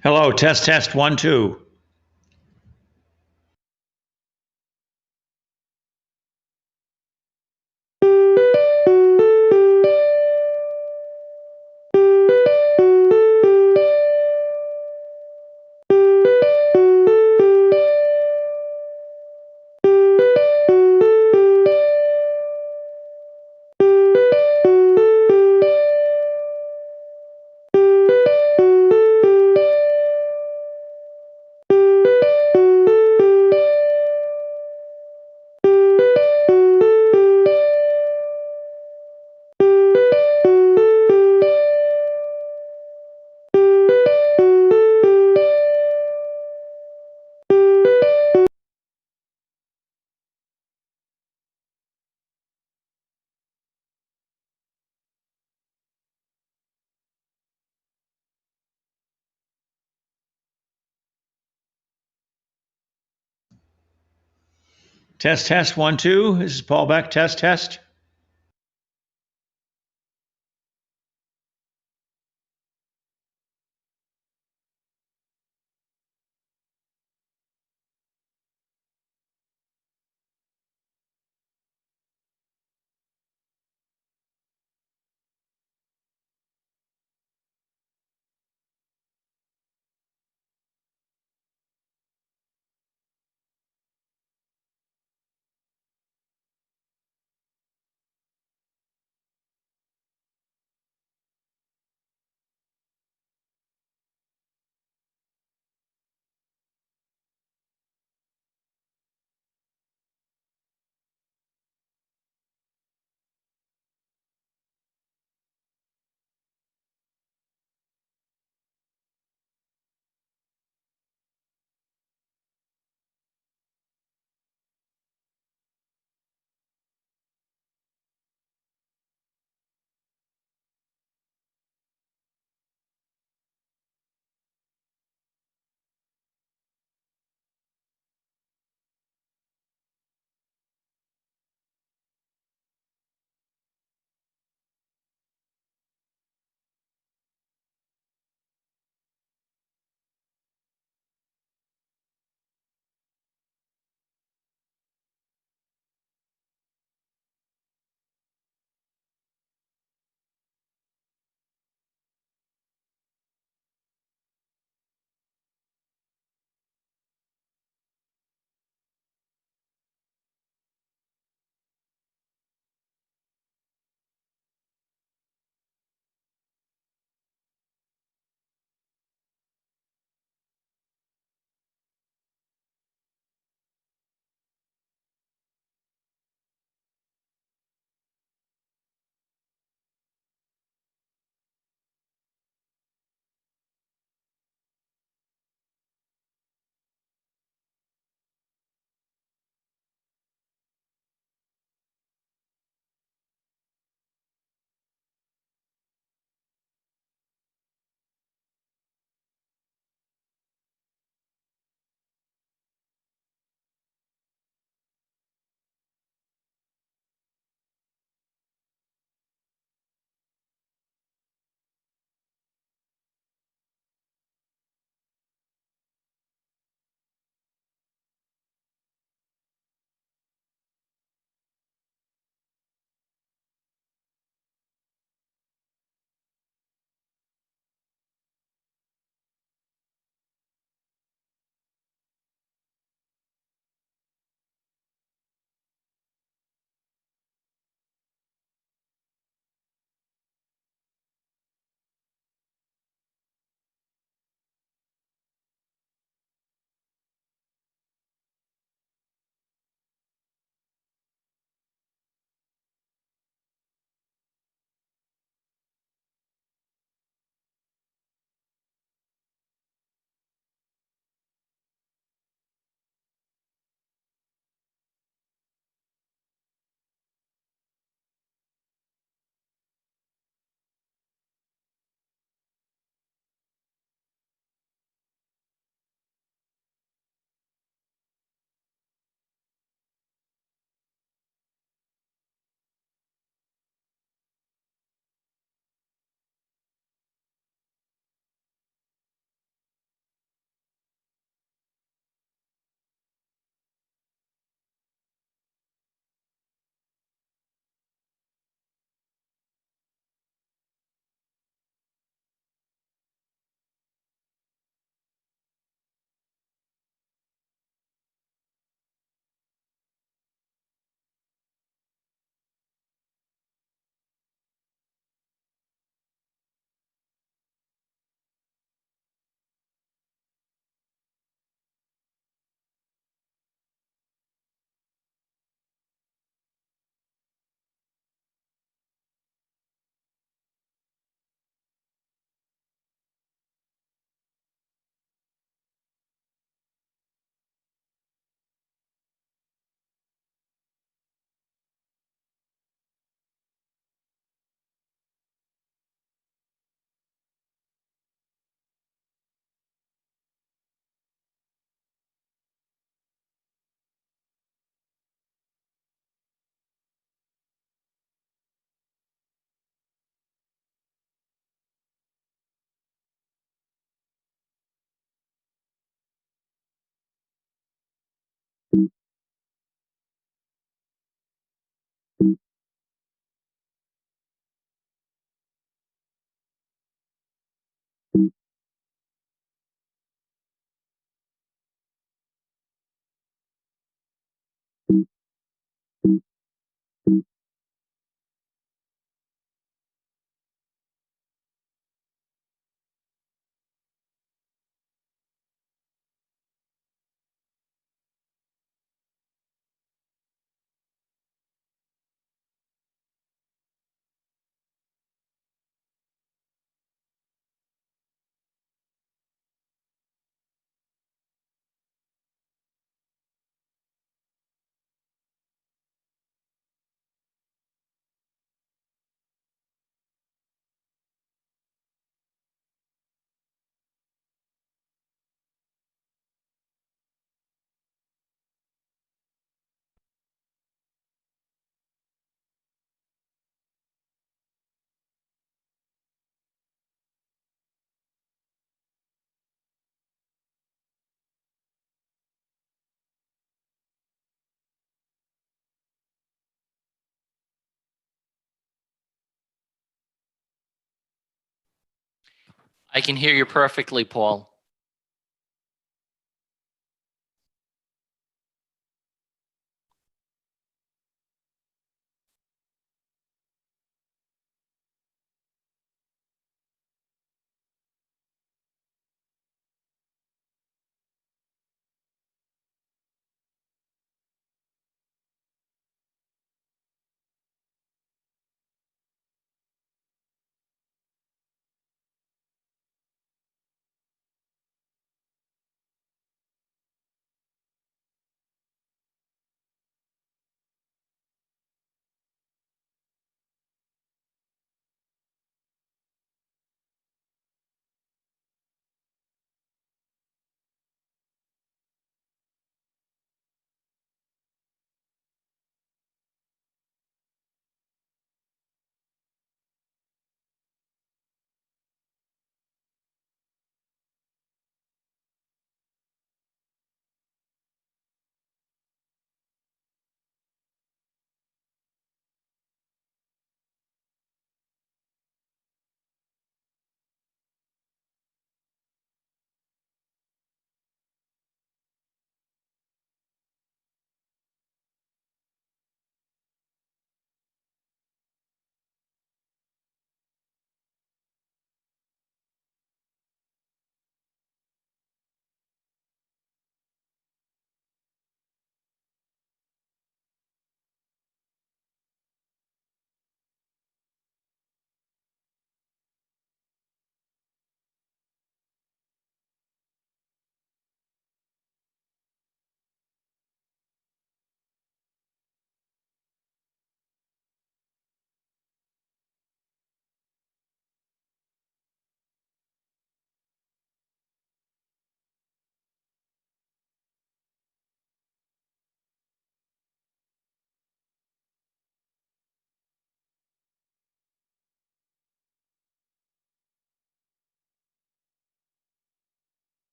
Hello, test, test, 1, 2. Test, test, 1, 2. This is Paul Beck, test, test. I can hear you perfectly, Paul.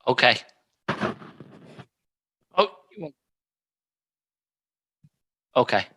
Okay. Oh, okay.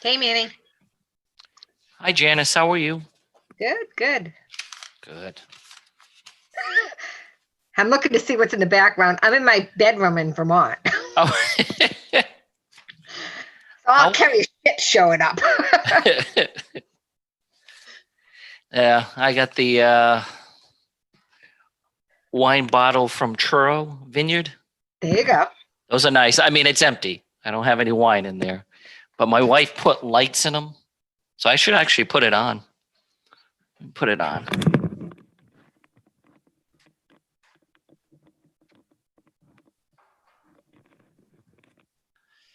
Hey, Manny. Hi, Janice. How are you? Good, good. Good. I'm looking to see what's in the background. I'm in my bedroom in Vermont. Oh. So I'll How- carry shit showing up. Yeah, I got the wine bottle from Churro Vineyard. There you go. Those are nice. I mean, it's empty. I don't have any wine in there, but my wife put lights in them, so I should actually put it on. Put it on.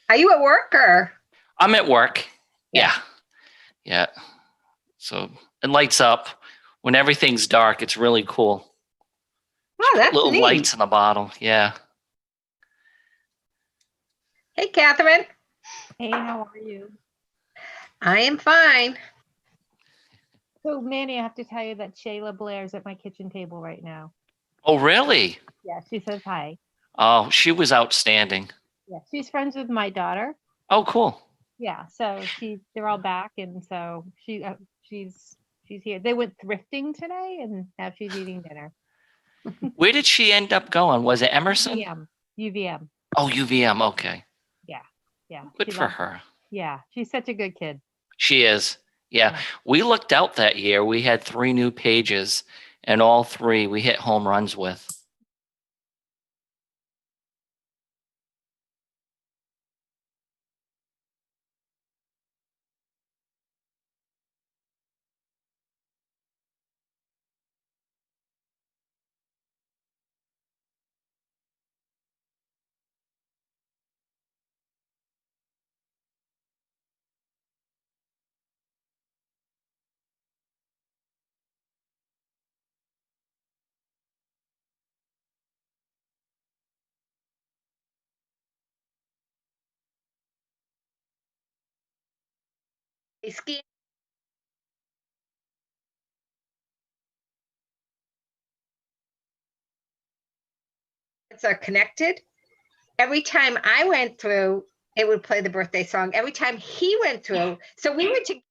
Are you at work or? I'm at work. Yeah. Yeah. So it lights up. When everything's dark, it's really cool. Oh, that's Little neat. lights in the bottle. Yeah. Hey, Kathryn. Hey, how are you? I am fine. So, Manny, I have to tell you that Shayla Blair's at my kitchen table right now. Oh, really? Yeah, she says hi. Oh, she was outstanding. Yeah, she's friends with my daughter. Oh, cool. Yeah, so they're all back, and so she's here. They went thrifting today, and now she's eating dinner. Where did she end up going? Was it Emerson? UVM. Oh, UVM. Okay. Yeah. Good she for loves- her. Yeah, she's such a good kid. She is. Yeah. Yeah. We looked out that year. We had 3 new pages, and all 3 we hit home runs with. They scan. It's connected. Every time I went through, it would play the birthday song. Every time he went through, so we were together.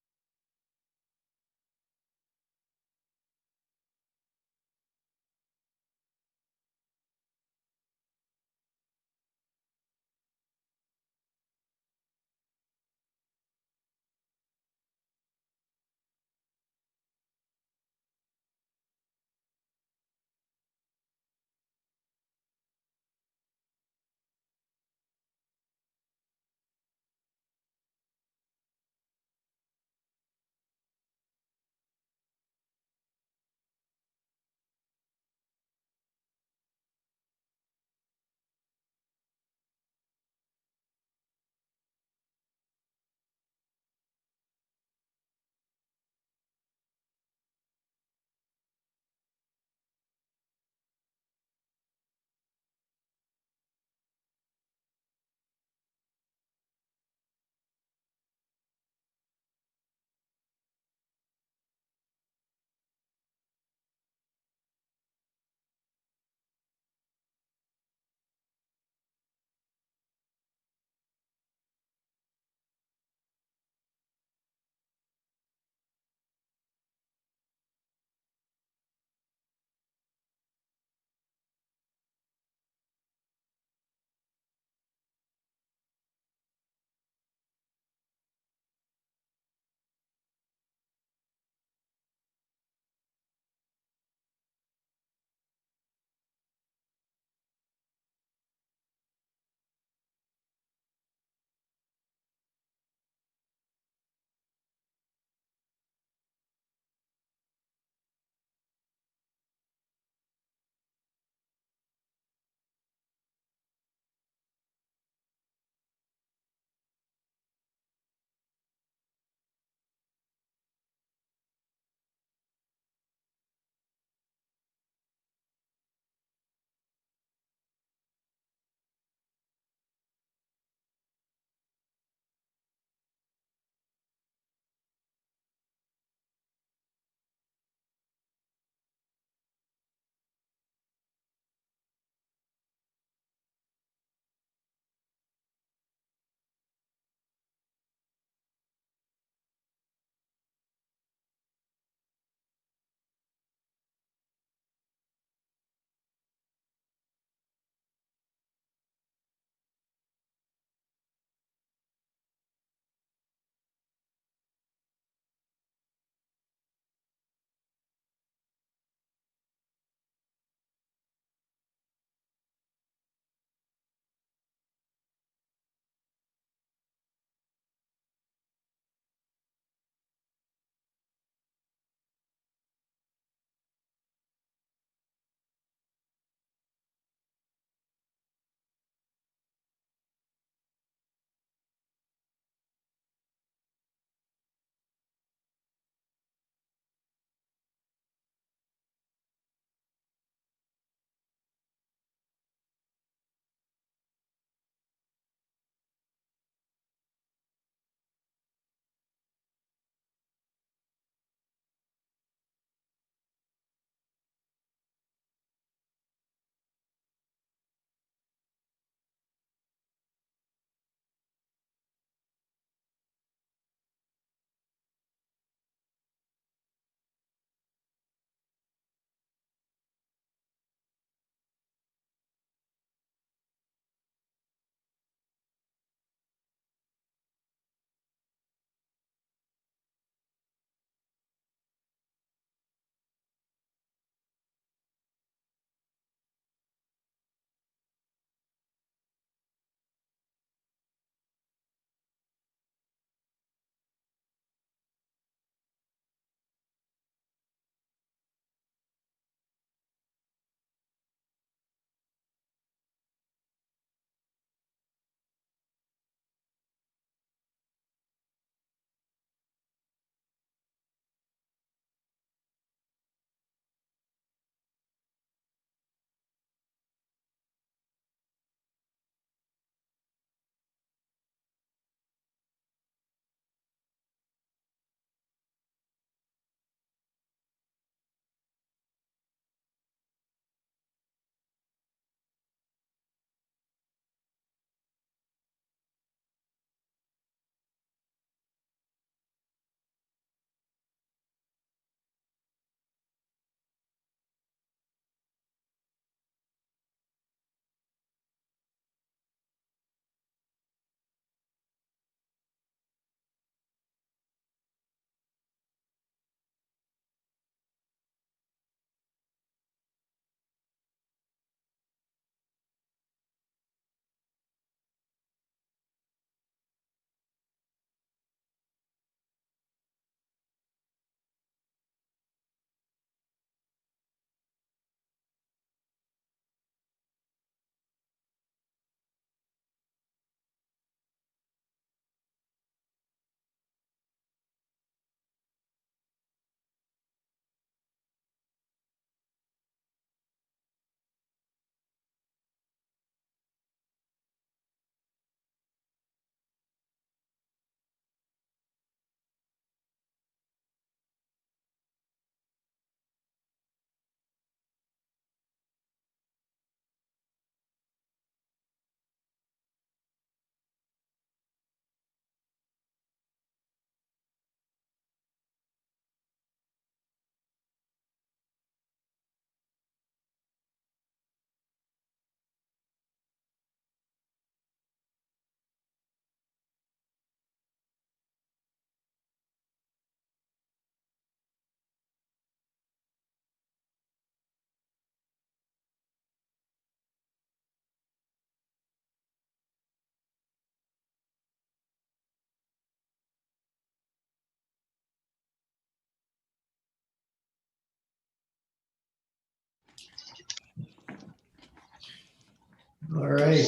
All right.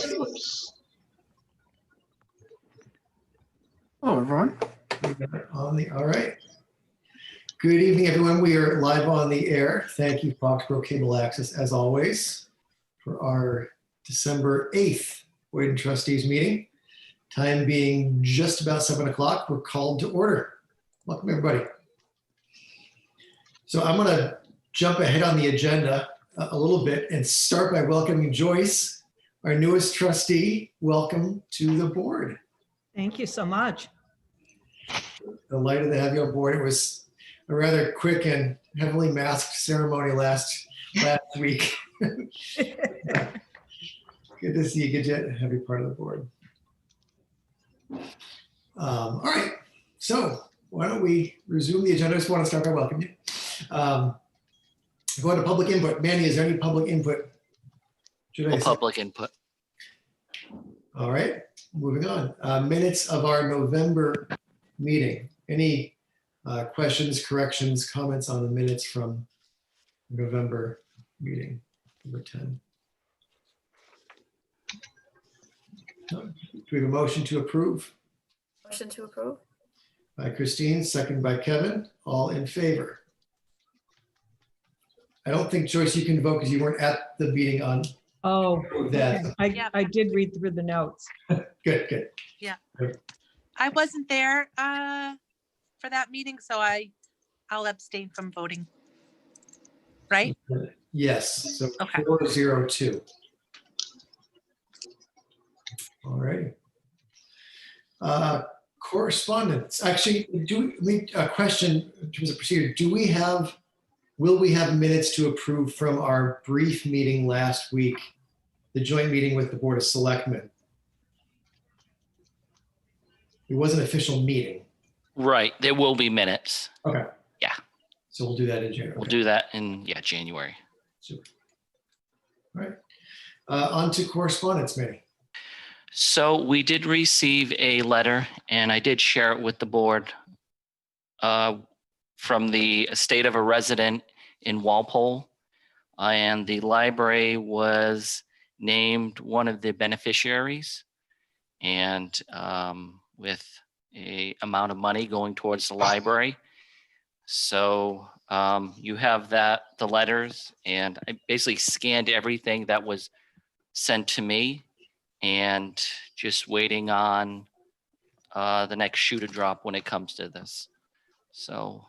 Hello, everyone. All right. Good evening, everyone. We are live on the air. Thank you, Foxborough Cable Access, as always, for our December 8th Board and Trustees meeting. Time being just about 7 o'clock, we're called to order. Welcome, everybody. So I'm going to jump ahead on the agenda a little bit and start by welcoming Joyce, our newest trustee. Welcome to the board. Thank you so much. Delighted to have you on board. It was a rather quick and heavily masked ceremony last week. Good to see you. Good to have you part of the board. All right. So why don't we resume the agenda? I just want to start by welcoming you. Go to public input. Manny, is there any public input? No public input. All right. Moving on. Minutes of our November meeting. Any questions, corrections, comments on the minutes from November meeting, number 10? Do we have a motion to approve? Motion to approve. By Christine, second by Kevin. All in favor? I don't think, Joyce, you can vote because you weren't at the meeting on Oh, that. okay. I did read through the notes. Good, good. I wasn't there for that meeting, so I'll abstain from voting. Right? Yes, so Okay. 402. All right. Correspondence. Actually, a question in terms of procedure. Will we have minutes to approve from our brief meeting last week, the joint meeting with the Board of Selectmen? It was an official meeting. Right. There will be minutes. Okay. Yeah. So we'll do that in January. We'll do that in January. Super. All right. On to correspondence, Manny. So we did receive a letter, and I did share it with the board from the estate of a resident in Walpole, and the library was named one of the beneficiaries, and with a amount of money going towards the library. So you have the letters, and I basically scanned everything that was sent to me, and just waiting on the next shoe to drop when it comes to this. So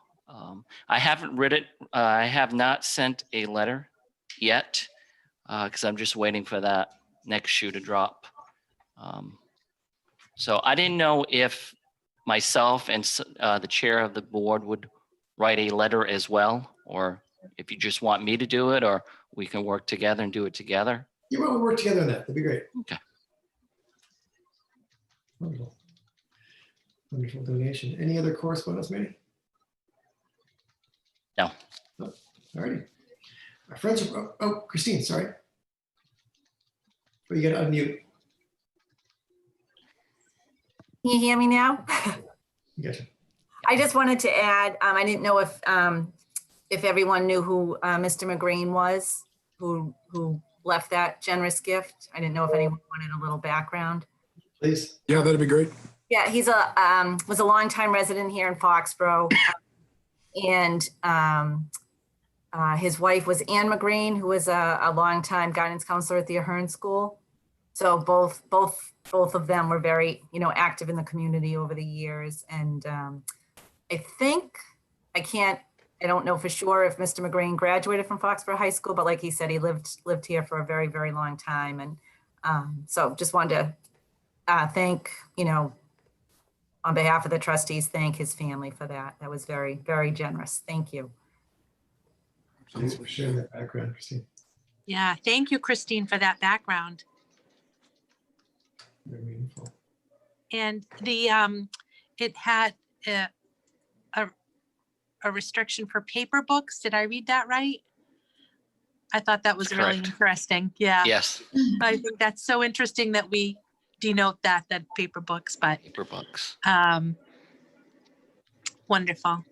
I haven't read it. I have not sent a letter yet because I'm just waiting for that next shoe to drop. So I didn't know if myself and the chair of the board would write a letter as well, or if you just want me to do it, or we can work together and do it together. You want to work together on that? That'd be great. Okay. Wonderful. Wonderful donation. Any other correspondence, Manny? No. All righty. Our friends are, oh, Christine, sorry. But you got to unmute. Can you hear me now? Gotcha. I just wanted to add, I didn't know if everyone knew who Mr. McGreen was, who left that generous gift. I didn't know if anyone wanted a little background. Please. Yeah, that'd be great. Yeah, he's was a longtime resident here in Foxborough, and his wife was Anne McGreen, who was a longtime guidance counselor at the Ahern School. So both of them were very, active in the community over the years. And I don't know for sure if Mr. McGreen graduated from Foxborough High School, but like he said, he lived here for a very, very long time. And so just wanted to thank, on behalf of the trustees, thank his family for that. That was very, very generous. Thank you. Thanks for sharing that background, Christine. Yeah, thank you, Christine, for that background. Very meaningful. And the it had a restriction for paper books. Did I read that right? I thought that was That's really correct. interesting. Yeah, Yes. I think that's so interesting that we denote that paper books, but Paper books. wonderful.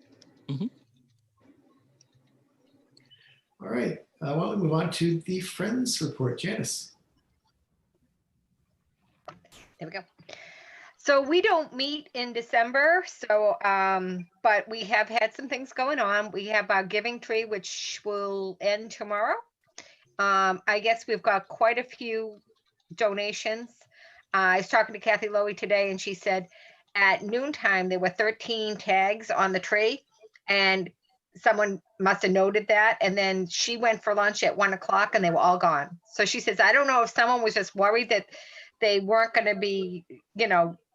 All right. why don't we move on to the Friends report? Janice. There we go. So we don't meet in December, so but we have had some things going on. We have our giving tree, which will end tomorrow. I guess we've got quite a few donations. I was talking to Kathy Lowy today, and she said at noontime there were 13 tags on the tree, and someone must have noted that. And then she went for lunch at 1 o'clock, and they were all gone. So she says, I don't know if someone was just worried that they weren't going to be,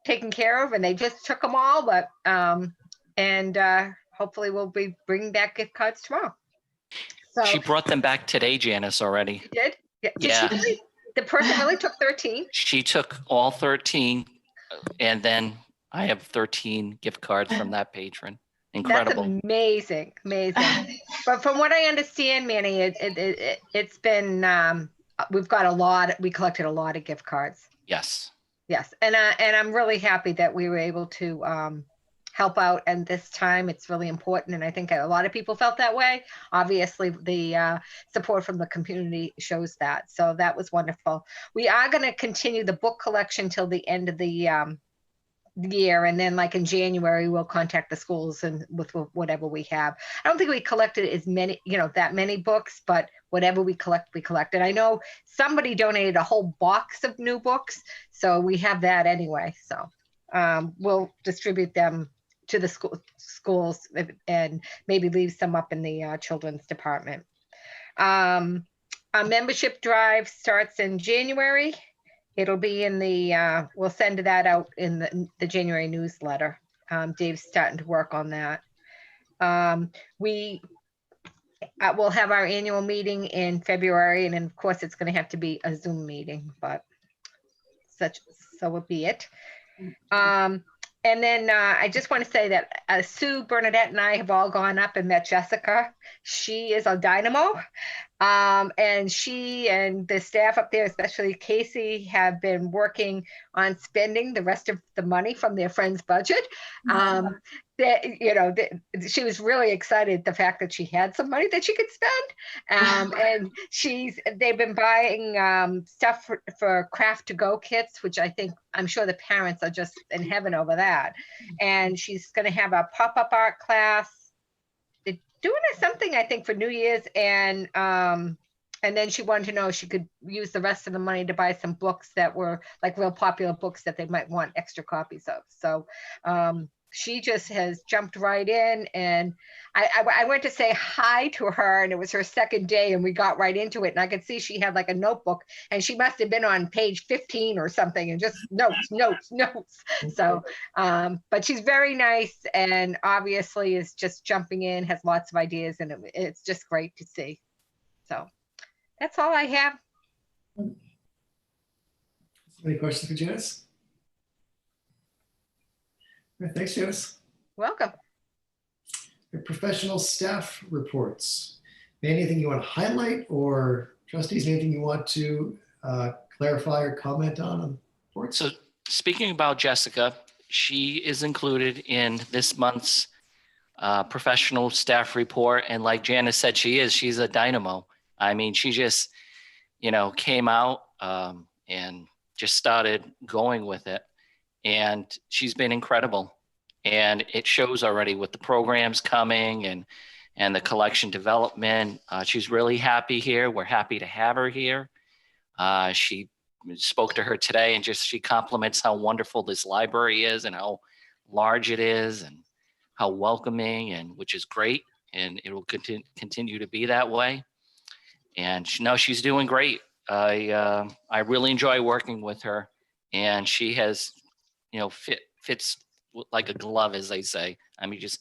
taken care of, and they just took them all. But hopefully we'll be bringing back gift cards tomorrow. So She brought them back today, Janice, already. you did? Did Yeah. she really? The person really took 13? She took all 13, and then I have 13 gift cards from that patron. Incredible. That's amazing. But from what I understand, Manny, it's been, we've got we collected a lot of gift cards. Yes. Yes, and I'm really happy that we were able to help out. And this time, it's really important, and I think a lot of people felt that way. Obviously, the support from the community shows that. So that was wonderful. We are going to continue the book collection till the end of the year, and then like in January, we'll contact the schools and with whatever we have. I don't think we collected as many, that many books, but whatever we collect, we collect. And I know somebody donated a whole box of new books, so we have that anyway. So we'll distribute them to the schools and maybe leave some up in the children's department. Our membership drive starts in January. It'll be in the, we'll send that out in the January newsletter. Dave's starting to work on that. We will have our annual meeting in February, and then of course it's going to have to be a Zoom meeting, but so will be it. And then I just want to say that Sue, Bernadette, and I have all gone up and met Jessica. She is a dynamo. And she and the staff up there, especially Casey, have been working on spending the rest of the money from their friend's budget. She was really excited the fact that she had some money that she could spend. And they've been buying stuff for craft to go kits, which I'm sure the parents are just in heaven over that. And she's going to have a pop-up art class. They're doing something, I think, for New Year's, and then she wanted to know if she could use the rest of the money to buy some books that were like real popular books that they might want extra copies of. So she just has jumped right in, and I went to say hi to her, and it was her second day, and we got right into it, and I could see she had like a notebook, and she must have been on page 15 or something, and just notes. So but she's very nice, and obviously is just jumping in, has lots of ideas, and it's just great to see. So that's all I have. Any questions for Janice? All right, thanks, Janice. Welcome. Your professional staff reports. Anything you want to highlight, or trustees, anything you want to clarify or comment on reports? So speaking about Jessica, she is included in this month's professional staff report. And like Janice said, she's a dynamo. I mean, she just, came out and just started going with it. And she's been incredible. And it shows already with the programs coming and the collection development. She's really happy here. We're happy to have her here. She spoke to her today, and she compliments how wonderful this library is and how large it is and how welcoming, and which is great. And it will continue to be that way. And she's doing great. I really enjoy working with her, and she has, fits like a glove, as they say. I mean, just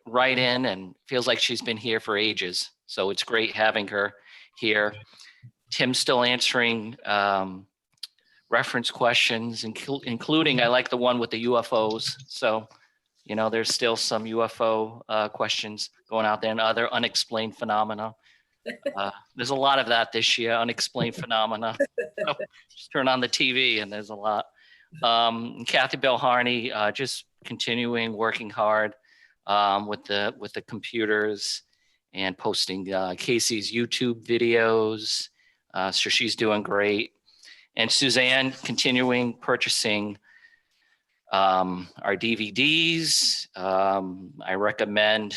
right in, and feels like she's been here for ages. So it's great having her here. Tim's still answering reference questions, including, I like the one with the UFOs. So, there's still some UFO questions going out there and other unexplained phenomena. There's a lot of that this year, unexplained phenomena. So just turn on the TV and there's a lot. Kathy Belharney, just continuing working hard with the computers, and posting Casey's YouTube videos. So she's doing great. And Suzanne continuing purchasing our DVDs. I recommend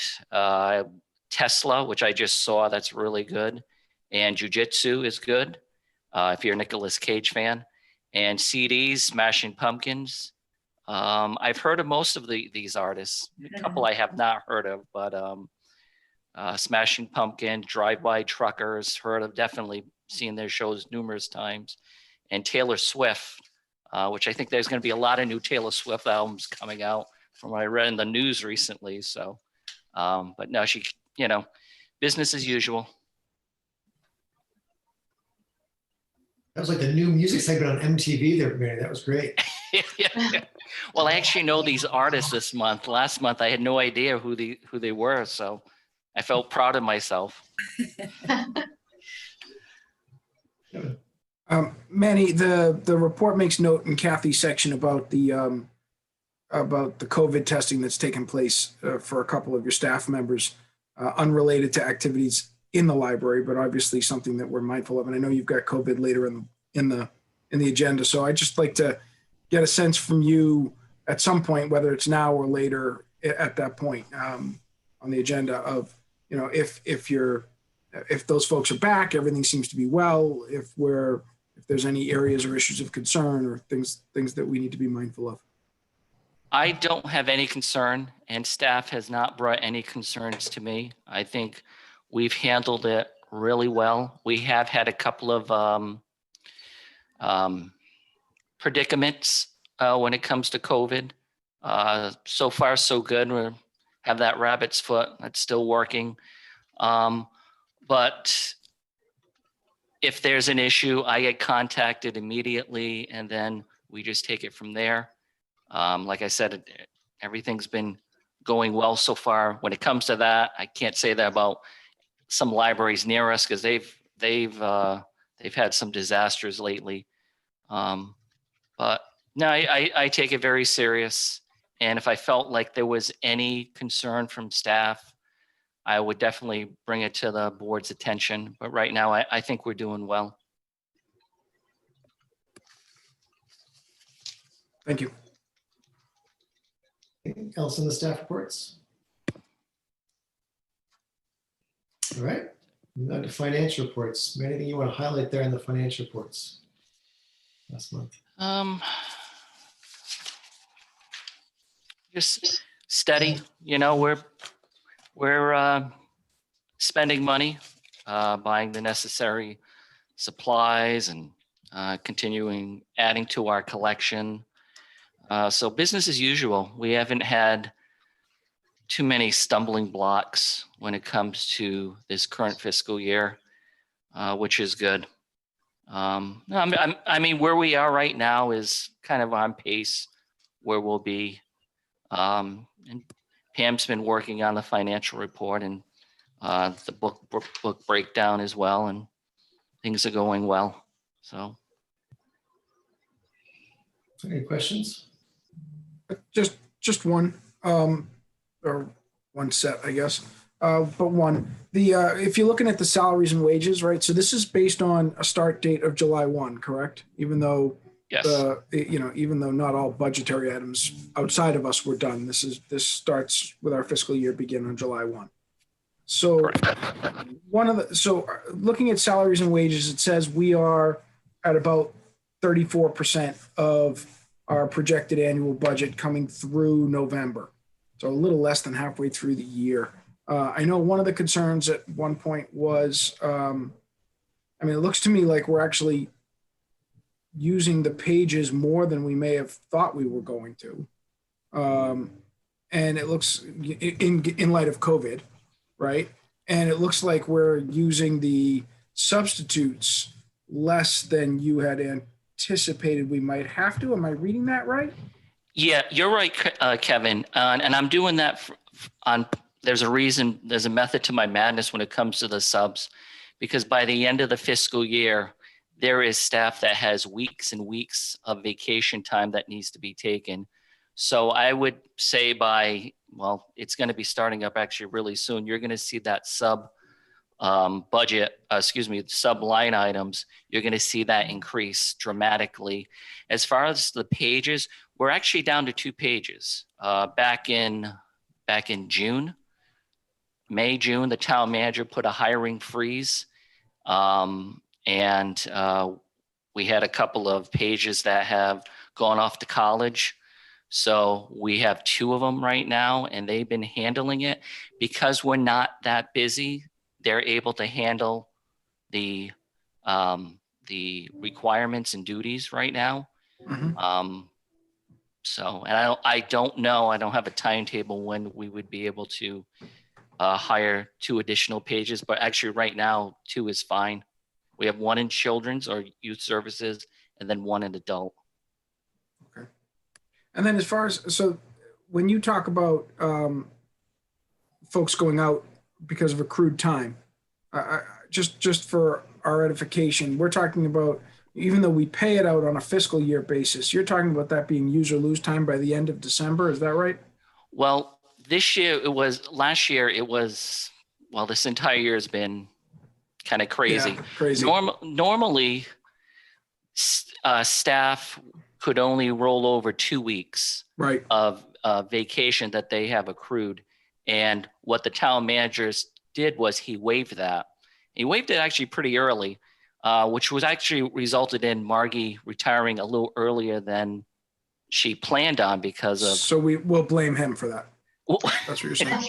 Tesla, which I just saw, that's really good. And Jiu-Jitsu is good if you're a Nicolas Cage fan. And CDs, Smashing Pumpkins. I've heard of most of these artists. A couple I have not heard of, but Smashing Pumpkin, Drive-By Truckers, heard of, definitely seen their shows numerous times. And Taylor Swift, which I think there's going to be a lot of new Taylor Swift albums coming out from what I read in the news recently. So, but no, she, business as usual. That was like the new music segment on MTV there, Mary. That was great. Yeah. Well, I actually know these artists this month. Last month, I had no idea who they were. So I felt proud of myself. Manny, the report makes note in Kathy's section about the COVID testing that's taken place for a couple of your staff members, unrelated to activities in the library, but obviously something that we're mindful of. And I know you've got COVID later in the agenda, so I'd just like to get a sense from you at some point, whether it's now or later at that point on the agenda of, if those folks are back, everything seems to be well, if there's any areas or issues of concern or things that we need to be mindful of. I don't have any concern, and staff has not brought any concerns to me. I think we've handled it really well. We have had a couple of predicaments when it comes to COVID. So far, so good. We have that rabbit's foot that's still working. But if there's an issue, I get contacted immediately, and then we just take it from there. Like I said, everything's been going well so far. When it comes to that, I can't say that about some libraries near us because they've had some disasters lately. But no, I take it very serious. And if I felt like there was any concern from staff, I would definitely bring it to the board's attention. But right now, I think we're doing well. Thank you. Anything else in the staff reports? All right, moving on to financial reports. Anything you want to highlight there in the financial reports last month? Just steady. We're spending money, buying the necessary supplies and continuing adding to our collection. So business as usual. We haven't had too many stumbling blocks when it comes to this current fiscal year, which is good. I mean, where we are right now is kind of on pace where we'll be. And Pam's been working on the financial report and the book breakdown as well, and things are going well. So, Any questions? Just one, or one set, I guess. But one, if you're looking at the salaries and wages, right? So this is based on a start date of July 1, correct? Even though, yes. Even though not all budgetary items outside of us were done, this starts with our fiscal year begin on July 1. So Correct. Looking at salaries and wages, it says we are at about 34% of our projected annual budget coming through November. So a little less than halfway through the year. I know one of the concerns at one point was, it looks to me like we're actually using the pages more than we may have thought we were going to. And it looks in light of COVID, right? And it looks like we're using the substitutes less than you had anticipated we might have to. Am I reading that right? Yeah, you're right, Kevin. And I'm doing that there's a reason, there's a method to my madness when it comes to the subs, because by the end of the fiscal year, there is staff that has weeks and weeks of vacation time that needs to be taken. So I would say it's going to be starting up actually really soon. You're going to see that sub line items. You're going to see that increase dramatically. As far as the pages, we're actually down to 2 pages. Back in June, June, the town manager put a hiring freeze. We had a couple of pages that have gone off to college. So we have 2 of them right now, and they've been handling it. Because we're not that busy, they're able to handle the requirements and duties right now. Mhm. And I don't know, I don't have a timetable when we would be able to hire 2 additional pages, but actually right now 2 is fine. We have 1 in children's or youth services and then 1 in adult. Okay. And then as far as, so when you talk about folks going out because of accrued time, just for our edification, we're talking about, even though we pay it out on a fiscal year basis, you're talking about that being use or lose time by the end of December. Is that right? Well, this year last year it was, this entire year has been kind of crazy. Yeah, crazy. Normally, staff could only roll over 2 weeks Right. of vacation that they have accrued. And what the town managers did was he waived that. He waived it actually pretty early, which was actually resulted in Margie retiring a little earlier than she planned on because of. So we will blame him for that. That's what you're saying.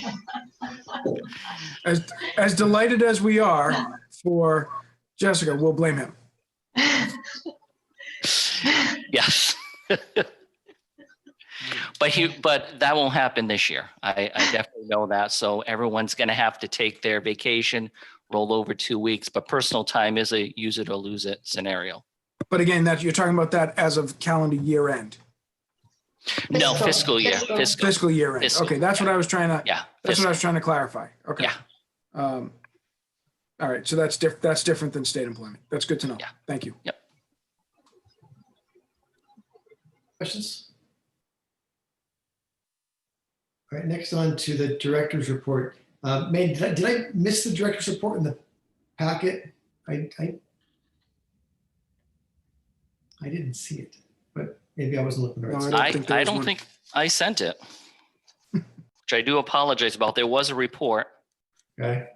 As delighted as we are for Jessica, we'll blame him. Yes. But that won't happen this year. I definitely know that. So everyone's going to have to take their vacation, roll over 2 weeks, but personal time is a use it or lose it scenario. But again, you're talking about that as of calendar year end. No, fiscal year. Fiscal year end. Fiscal, okay, that's what I was trying to. Yeah. That's what I was trying to clarify. Okay. Yeah. All right. So that's different than state employment. That's good to know. Yeah. Thank you. Yep. Questions? All right, next on to the director's report. May, did I miss the director's report in the packet? I didn't see it, but maybe I wasn't looking right. I don't think I sent it, which I do apologize about. There was a report. Okay.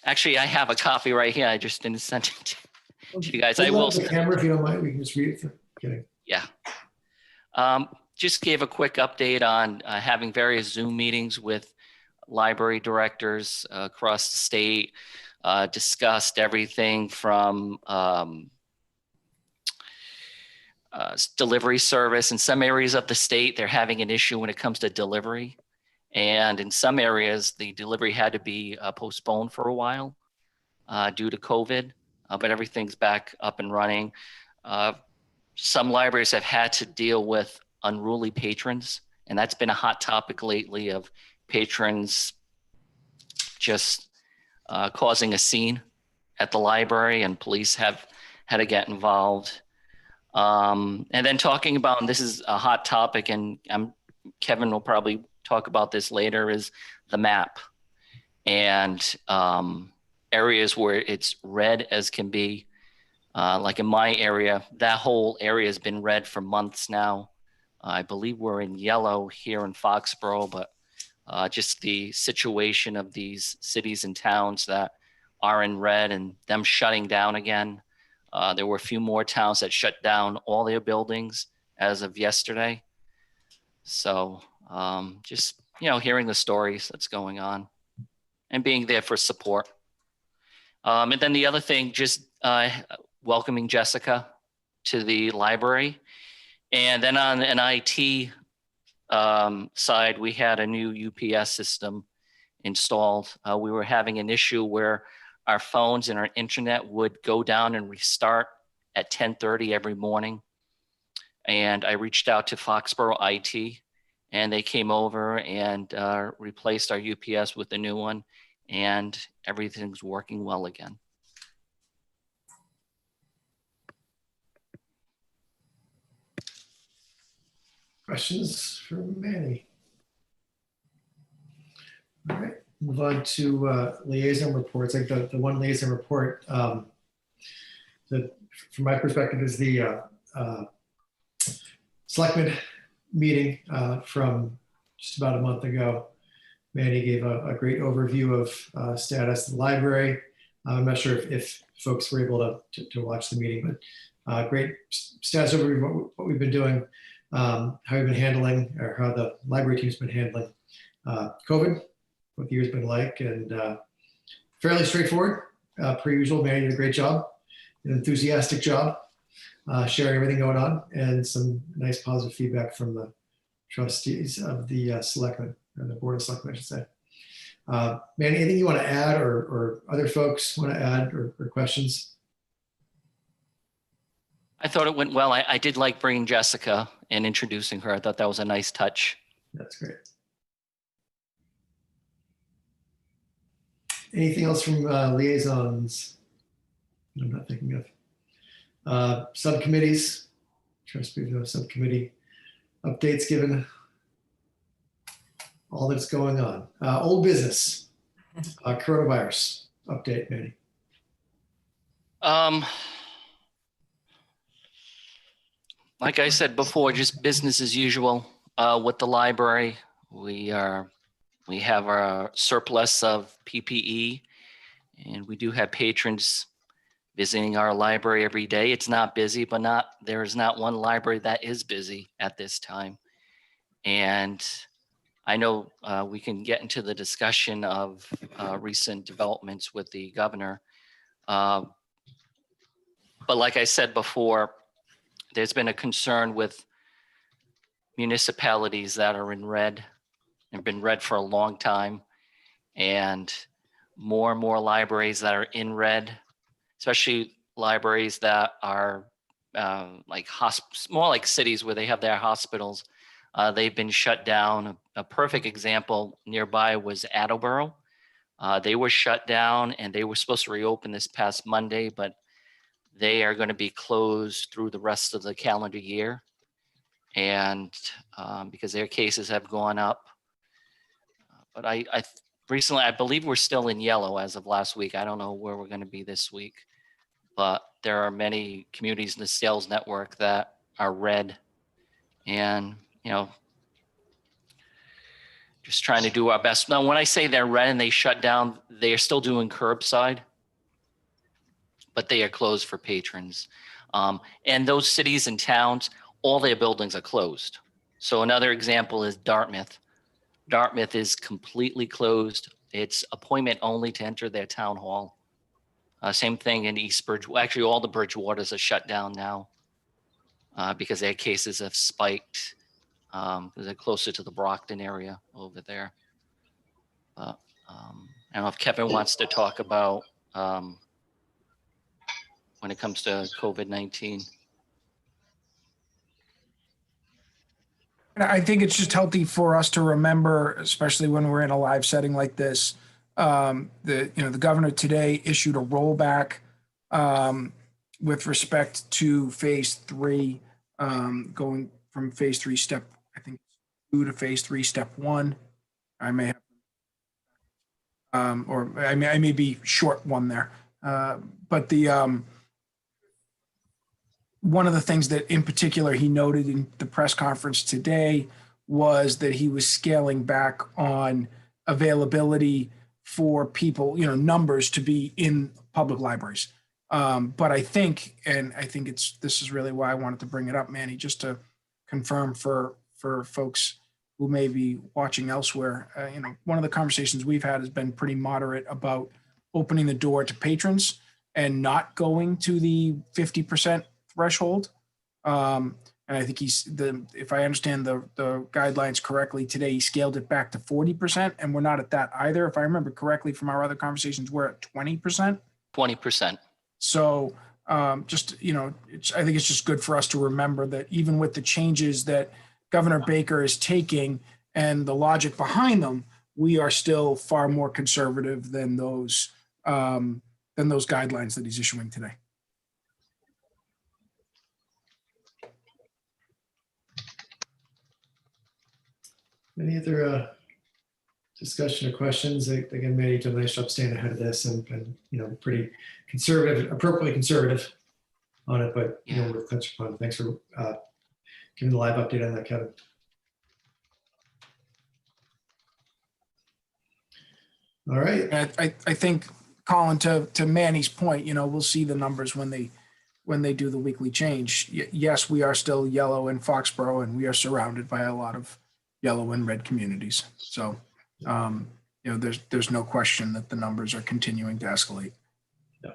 Actually, I have a copy right here. I just didn't send it to you guys. I Hold will. up the camera if you don't mind. We can just read it. Kidding. Yeah. Just gave a quick update on having various Zoom meetings with library directors across the state, discussed everything from delivery service. In some areas of the state, they're having an issue when it comes to delivery. And in some areas, the delivery had to be postponed for a while due to COVID, but everything's back up and running. Some libraries have had to deal with unruly patrons, and that's been a hot topic lately of patrons just causing a scene at the library, and police have had to get involved. And then talking about, and this is a hot topic, and Kevin will probably talk about this later, is the map and areas where it's red as can be. Like in my area, that whole area has been red for months now. I believe we're in yellow here in Foxborough, but just the situation of these cities and towns that are in red and them shutting down again. There were a few more towns that shut down all their buildings as of yesterday. So just, hearing the stories that's going on and being there for support. And then the other thing, just welcoming Jessica to the library. And then on an IT side, we had a new UPS system installed. We were having an issue where our phones and our internet would go down and restart at 10:30 every morning. And I reached out to Foxborough IT, and they came over and replaced our UPS with a new one, and everything's working well again. Questions for Manny? All right, move on to liaison reports. I think the one liaison report that, from my perspective, is the selectmen meeting from just about a month ago. Manny gave a great overview of status of the library. I'm not sure if folks were able to watch the meeting, but great status overview of what we've been doing, how we've been handling, or how the library team's been handling COVID, what the year's been like, and fairly straightforward, per usual. Manny did a great job, an enthusiastic job, sharing everything going on, and some nice positive feedback from the trustees of the selectmen, or the board of selectmen, I should say. Manny, anything you want to add, or other folks want to add, or questions? I thought it went well. I did like bringing Jessica and introducing her. I thought that was a nice touch. That's great. Anything else from liaisons? I'm not thinking of. Subcommittees. Trust me, no subcommittee updates given all that's going on. Old business. Coronavirus update, Manny. Like I said before, just business as usual with the library. We have our surplus of PPE, and we do have patrons visiting our library every day. It's not busy, but there is not one library that is busy at this time. And I know we can get into the discussion of recent developments with the governor. But like I said before, there's been a concern with municipalities that are in red and been red for a long time, and more libraries that are in red, especially libraries that are like more like cities where they have their hospitals. They've been shut down. A perfect example nearby was Attleboro. They were shut down, and they were supposed to reopen this past Monday, but they are going to be closed through the rest of the calendar year. And because their cases have gone up. But I recently, I believe we're still in yellow as of last week. I don't know where we're going to be this week, but there are many communities in the sales network that are red, and, you know, just trying to do our best. Now, when I say they're red and they shut down, they are still doing curbside, but they are closed for patrons. And those cities and towns, all their buildings are closed. So another example is Dartmouth. Dartmouth is completely closed. It's appointment only to enter their town hall. Same thing in East Bridgewater. Actually, all the Bridgewaters are shut down now because their cases have spiked. Because they're closer to the Brockton area over there. I don't know if Kevin wants to talk about when it comes to COVID-19. I think it's just healthy for us to remember, especially when we're in a live setting like this. The governor today issued a rollback with respect to phase 3, going from phase 3 step, I think, 2 to phase 3 step 1. I may have, or I may be short one there. But one of the things that in particular he noted in the press conference today was that he was scaling back on availability for people, numbers to be in public libraries. But I think this is really why I wanted to bring it up, Manny, just to confirm for folks who may be watching elsewhere. One of the conversations we've had has been pretty moderate about opening the door to patrons and not going to the 50% threshold. And I think if I understand the guidelines correctly today, he scaled it back to 40%, and we're not at that either. If I remember correctly from our other conversations, we're at 20%. 20%. So I think it's just good for us to remember that even with the changes that Governor Baker is taking and the logic behind them, we are still far more conservative than those guidelines that he's issuing today. Any other discussion or questions? Again, Manny did a nice job staying ahead of this and pretty conservative, appropriately conservative on it, but worth touching upon. Thanks for giving the live update on that, Kevin. All right. I think, Colin, to Manny's point, we'll see the numbers when they do the weekly change. Yes, we are still yellow in Foxborough, and we are surrounded by a lot of yellow and red communities. So, there's no question that the numbers are continuing to escalate. Yeah,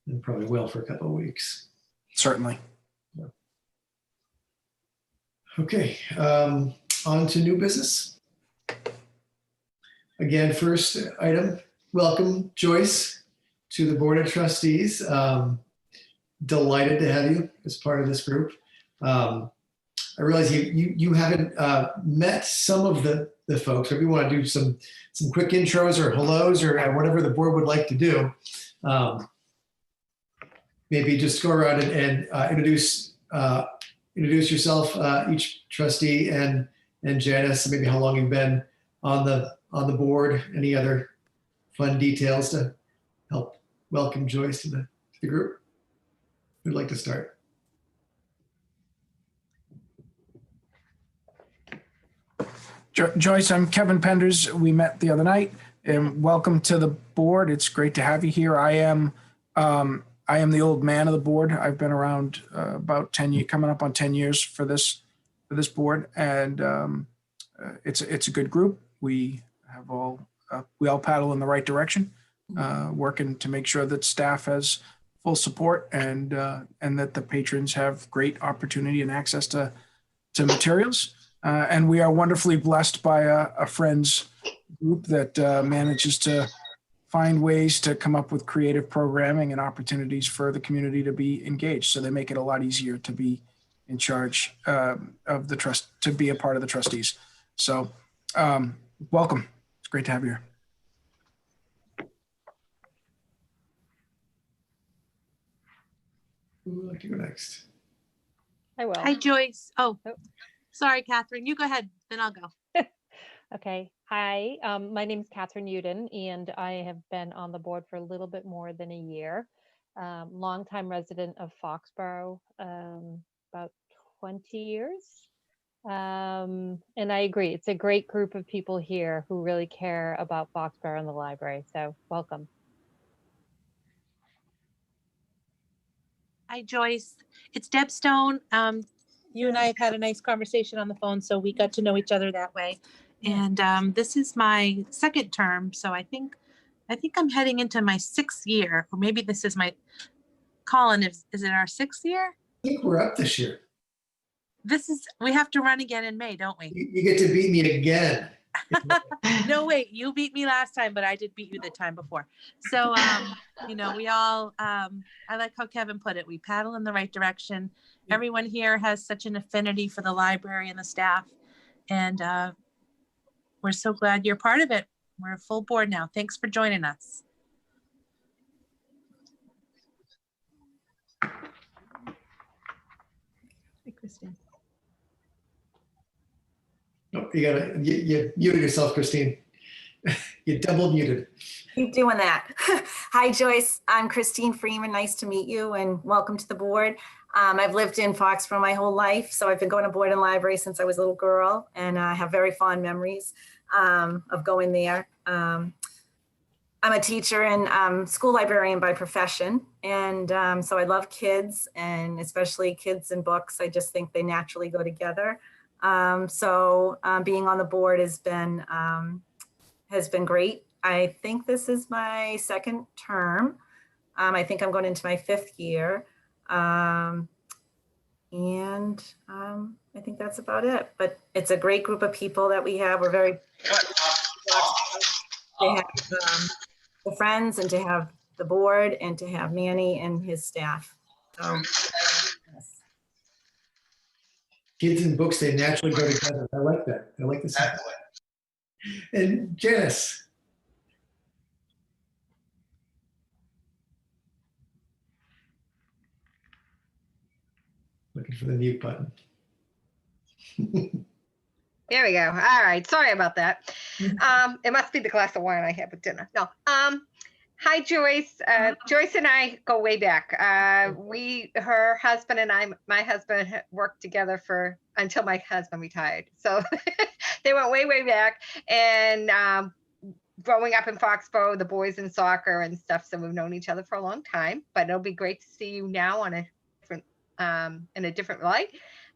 and probably will for a couple of weeks. Certainly. Yeah. Okay, on to new business. Again, first item, welcome Joyce to the Board of Trustees. Delighted to have you as part of this group. I realize you haven't met some of the folks. If you want to do some quick intros or hellos or whatever the board would like to do, maybe just go around and introduce yourself, each trustee, and Janice, maybe how long you've been on the board. Any other fun details to help welcome Joyce to the group? Who'd like to start? Joyce, I'm Kevin Penders. We met the other night, and welcome to the board. It's great to have you here. I am the old man of the board. I've been around about 10 years, coming up on 10 years for this board, and it's a good group. We all paddle in the right direction, working to make sure that staff has full support and that the patrons have great opportunity and access to materials. And we are wonderfully blessed by a friends group that manages to find ways to come up with creative programming and opportunities for the community to be engaged. So they make it a lot easier to be in charge of the trust, to be a part of the trustees. So welcome. It's great to have you here. Who would like to go next? I will. Hi, Joyce. Oh, Oh. sorry, Kathryn. You go ahead, then I'll go. Okay. Hi, my name is Kathryn Newton, and I have been on the board for a little bit more than a year. Longtime resident of Foxborough, about 20 years. And I agree. It's a great group of people here who really care about Foxborough and the library. So welcome. Hi, Joyce. It's Deb Stone. You and I have had a nice conversation on the phone, so we got to know each other that way. And this is my second term, so I think I'm heading into my 6th year, or maybe this is my Colin. Is it our 6th year? I think we're up this year. We have to run again in May, don't we? You get to beat me again. No, wait, you beat me last time, but I did beat you the time before. So, we all, I like how Kevin put it. We paddle in the right direction. Everyone here has such an affinity for the library and the staff. And we're so glad you're part of it. We're a full board now. Thanks for joining us. Hi, Christine. Oh, you muted yourself, Christine. You double muted. Keep doing that. Hi, Joyce. I'm Christine Freeman. Nice to meet you and welcome to the board. I've lived in Foxborough my whole life, so I've been going to board and library since I was a little girl, and I have very fond memories of going there. I'm a teacher and school librarian by profession, and so I love kids, and especially kids and books. I just think they naturally go together. So being on the board has been great. I think this is my 2nd term. I think I'm going into my 5th year. I think that's about it. But it's a great group of people that we have. We're very to have the friends and to have the board and to have Manny and his staff. Yes. Kids and books, they naturally go together. I like that. I like this. And Janice. Looking for the mute button. There we go. All right. Sorry about that. It must be the glass of wine I had with dinner. No. Hi, Joyce. Joyce and I go way back. Her husband and my husband worked together until my husband retired. So they went way, way back. And growing up in Foxborough, the boys in soccer and stuff. So we've known each other for a long time. But it'll be great to see you now on a different, in a different light.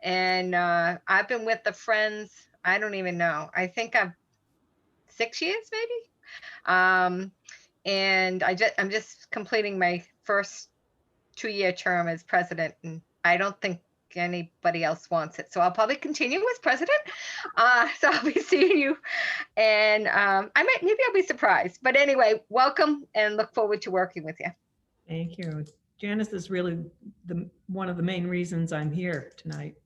And I've been with the Friends. I don't even know. I think I've 6 years, maybe. And I'm just completing my first 2-year term as president, and I don't think anybody else wants it. So I'll probably continue as president. So I'll be seeing you, and maybe I'll be surprised. But anyway, welcome, and look forward to working with you. Thank you. Janice is really one of the main reasons I'm here tonight.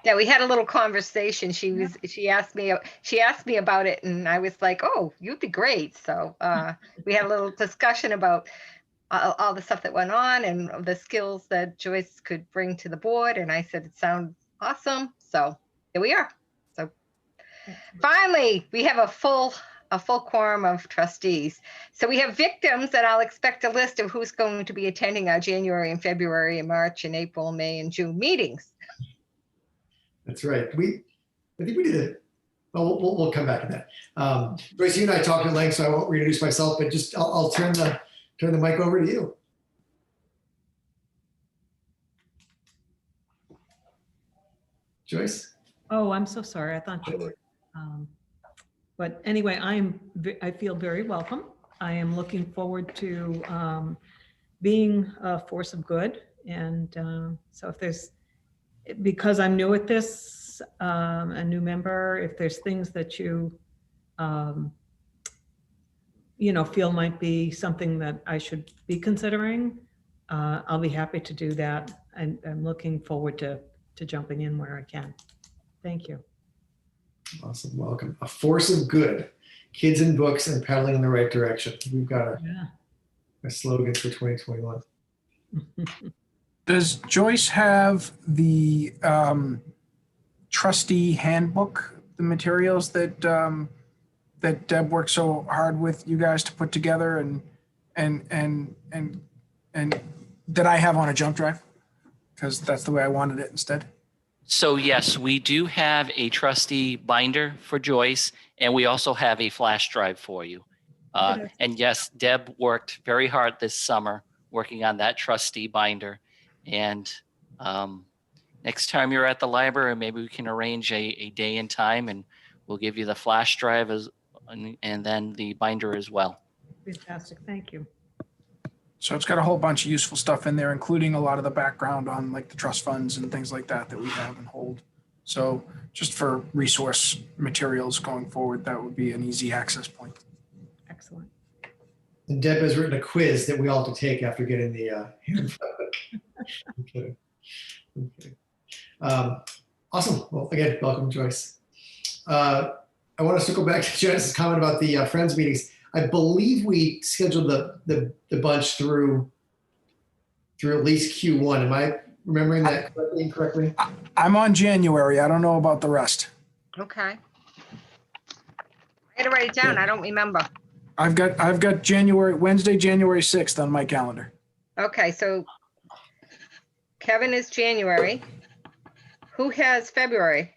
Yeah, we had a little conversation. She asked me about it, and I was like, "Oh, you'd be great." So we had a little discussion about all the stuff that went on and the skills that Joyce could bring to the board. And I said it sounds awesome. So here we are. So finally, we have a full quorum of trustees. So we have victims, and I'll expect a list of who's going to be attending our January and February and March and April, May, and June meetings. That's right. I think we did it. Well, we'll come back to that. Joyce, you and I talked at length, so I won't reintroduce myself, but just I'll turn the mic over to you. Joyce? Oh, I'm so sorry. I thought you were. But anyway, I feel very welcome. I am looking forward to being a force of good. And so if there's, because I'm new at this, a new member, if there's things that you feel might be something that I should be considering, I'll be happy to do that. And I'm looking forward to jumping in where I can. Thank you. Awesome. Welcome. A force of good, kids and books and paddling in the right direction. We've got a slogan for 2021. Does Joyce have the trustee handbook, the materials that that Deb worked so hard with you guys to put together and that I have on a jump drive? Because that's the way I wanted it instead. So yes, we do have a trustee binder for Joyce, and we also have a flash drive for you. And yes, Deb worked very hard this summer working on that trustee binder. And next time you're at the library, maybe we can arrange a day and time, and we'll give you the flash drive and then the binder as well. Fantastic. Thank you. So it's got a whole bunch of useful stuff in there, including a lot of the background on like the trust funds and things like that we have and hold. So just for resource materials going forward, that would be an easy access point. Excellent. And Deb has written a quiz that we all have to take after getting the handbook. Okay. Awesome. Well, again, welcome, Joyce. I want to circle back to Janice's comment about the Friends meetings. I believe we scheduled the bunch through at least Q1. Am I remembering that incorrectly? I'm on January. I don't know about the rest. Okay. I had to write it down. I don't remember. I've got Wednesday, January 6th on my calendar. Okay, so Kevin is January. Who has February?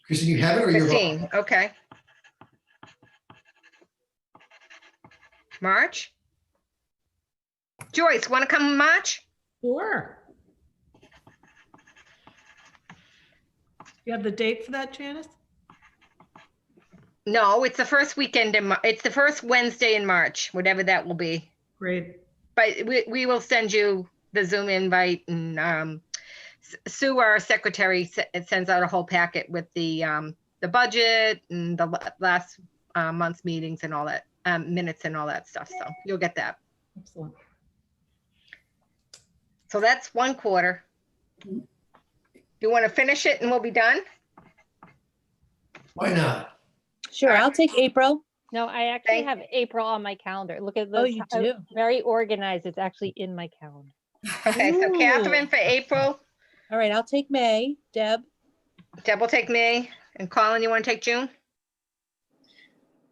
Christine, you have it or you're wrong? Christine, okay. March? Joyce, want to come in March? Sure. You have the date for that, Janice? No, it's the first weekend in it's the first Wednesday in March, whatever that will be. Great. But we will send you the Zoom invite, and Sue, our secretary, sends out a whole packet with the budget and the last month's meetings and all that, minutes and all that stuff. So you'll get that. Excellent. So that's one quarter. You want to finish it and we'll be done? Why not? Sure, I'll take April. No, I actually have April on my calendar. Look at this. Oh, you do? Very organized. It's actually in my calendar. Okay, so Ooh. Kathryn for April. All right, I'll take May. Deb? Deb will take May, and Colin, you want to take June?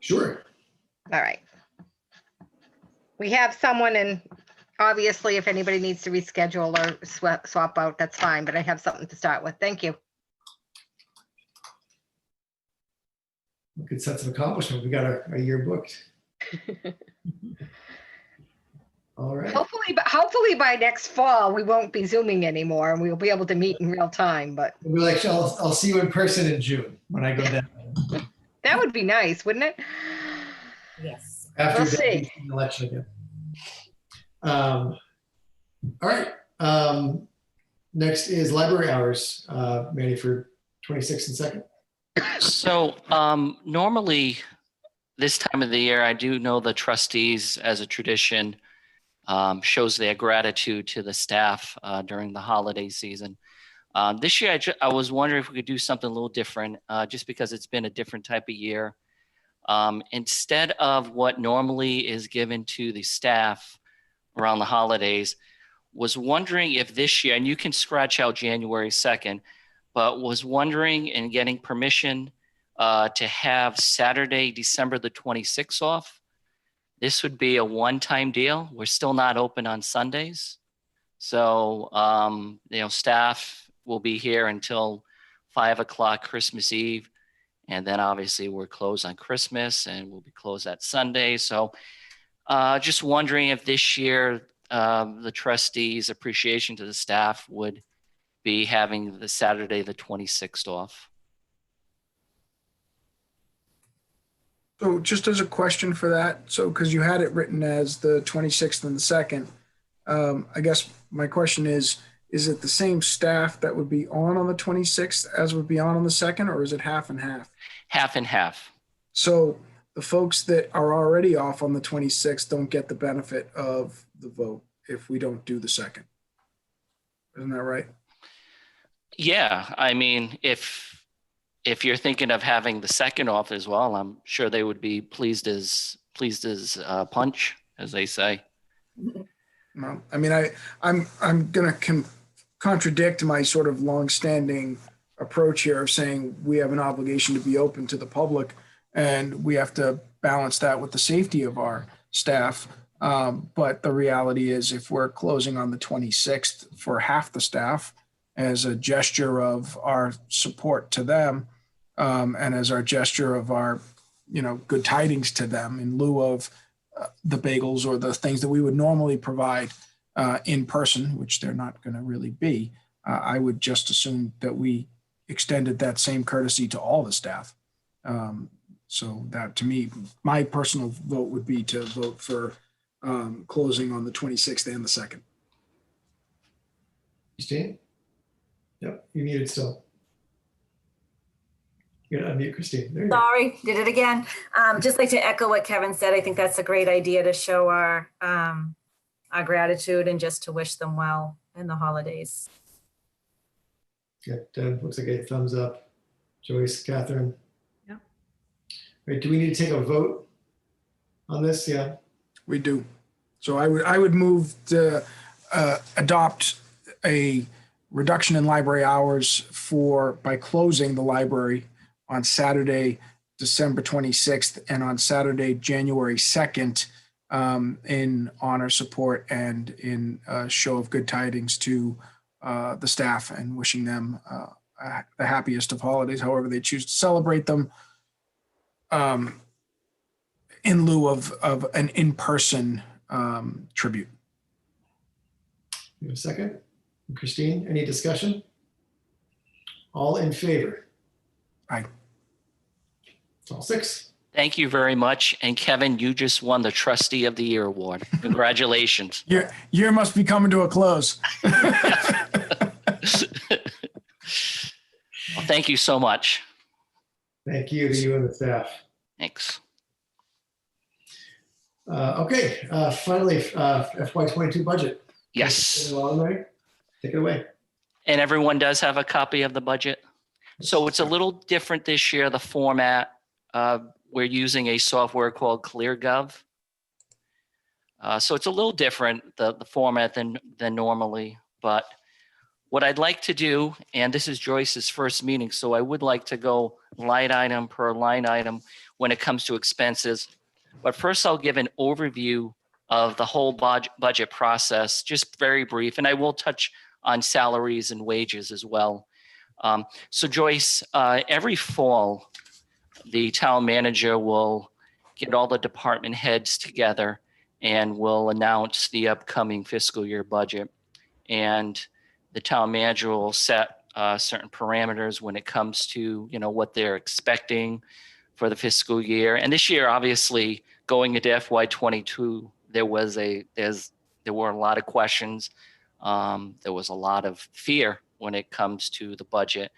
Sure. All right. We have someone, and obviously if anybody needs to reschedule or swap out, that's fine, but I have something to start with. Thank you. Good sense of accomplishment. We got a year booked. All right. Hopefully by next fall, we won't be Zooming anymore and we'll be able to meet in real time, but We'll be like, I'll see you in person in June when I go down. that would be nice, wouldn't it? Yes. After We'll see. the election again. All right. Next is library hours, Manny, for 26th and 2nd. So normally this time of the year, I do know the trustees as a tradition shows their gratitude to the staff during the holiday season. This year, I was wondering if we could do something a little different just because it's been a different type of year. Instead of what normally is given to the staff around the holidays, was wondering if this year, and you can scratch out January 2nd, but was wondering and getting permission to have Saturday, December the 26th off. This would be a one-time deal. We're still not open on Sundays. So, staff will be here until 5 o'clock Christmas Eve. And then obviously we're closed on Christmas and we'll be closed that Sunday. So just wondering if this year the trustees' appreciation to the staff would be having the Saturday, the 26th off. So just as a question for that, so because you had it written as the 26th and the 2nd, I guess my question is it the same staff that would be on the 26th as would be on the 2nd, or is it half and half? Half and half. So the folks that are already off on the 26th don't get the benefit of the vote if we don't do the 2nd. Isn't that right? Yeah, I mean, if you're thinking of having the 2nd off as well, I'm sure they would be pleased as punch, as they say. No, I mean, I'm going to contradict my sort of longstanding approach here of saying we have an obligation to be open to the public and we have to balance that with the safety of our staff. But the reality is if we're closing on the 26th for half the staff as a gesture of our support to them, and as our gesture of our, good tidings to them in lieu of the bagels or the things that we would normally provide in person, which they're not going to really be, I would just assume that we extended that same courtesy to all the staff. So that, to me, my personal vote would be to vote for closing on the 26th and the 2nd. Christine? Yep, you're muted still. You're gonna unmute Christine. There you go. Sorry, did it again. Just like to echo what Kevin said. I think that's a great idea to show our gratitude and just to wish them well in the holidays. Yeah, Deb, looks like a thumbs up. Joyce, Kathryn. Yeah. Right, do we need to take a vote on this? Yeah. We do. So I would move to adopt a reduction in library hours by closing the library on Saturday, December 26th, and on Saturday, January 2nd, in honor, support, and in a show of good tidings to the staff and wishing them the happiest of holidays, however they choose to celebrate them, in lieu of an in-person tribute. You have a second? Christine, any discussion? All in favor? Aye. All 6. Thank you very much. And Kevin, you just won the Trustee of the Year award. Congratulations. Your year must be coming to a close. Well, thank you so much. Thank you to you and the staff. Thanks. Okay, finally, FY22 budget. Yes. Take it away. And everyone does have a copy of the budget. So it's a little different this year, the format. We're using a software called ClearGov. So it's a little different, the format than normally, but what I'd like to do, and this is Joyce's first meeting, so I would like to go line item per line item when it comes to expenses. But first, I'll give an overview of the whole budget process, just very brief, and I will touch on salaries and wages as well. So Joyce, every fall, the town manager will get all the department heads together and will announce the upcoming fiscal year budget. And the town manager will set certain parameters when it comes to, what they're expecting for the fiscal year. And this year, obviously, going into FY22, there were a lot of questions. There was a lot of fear when it comes to the budget.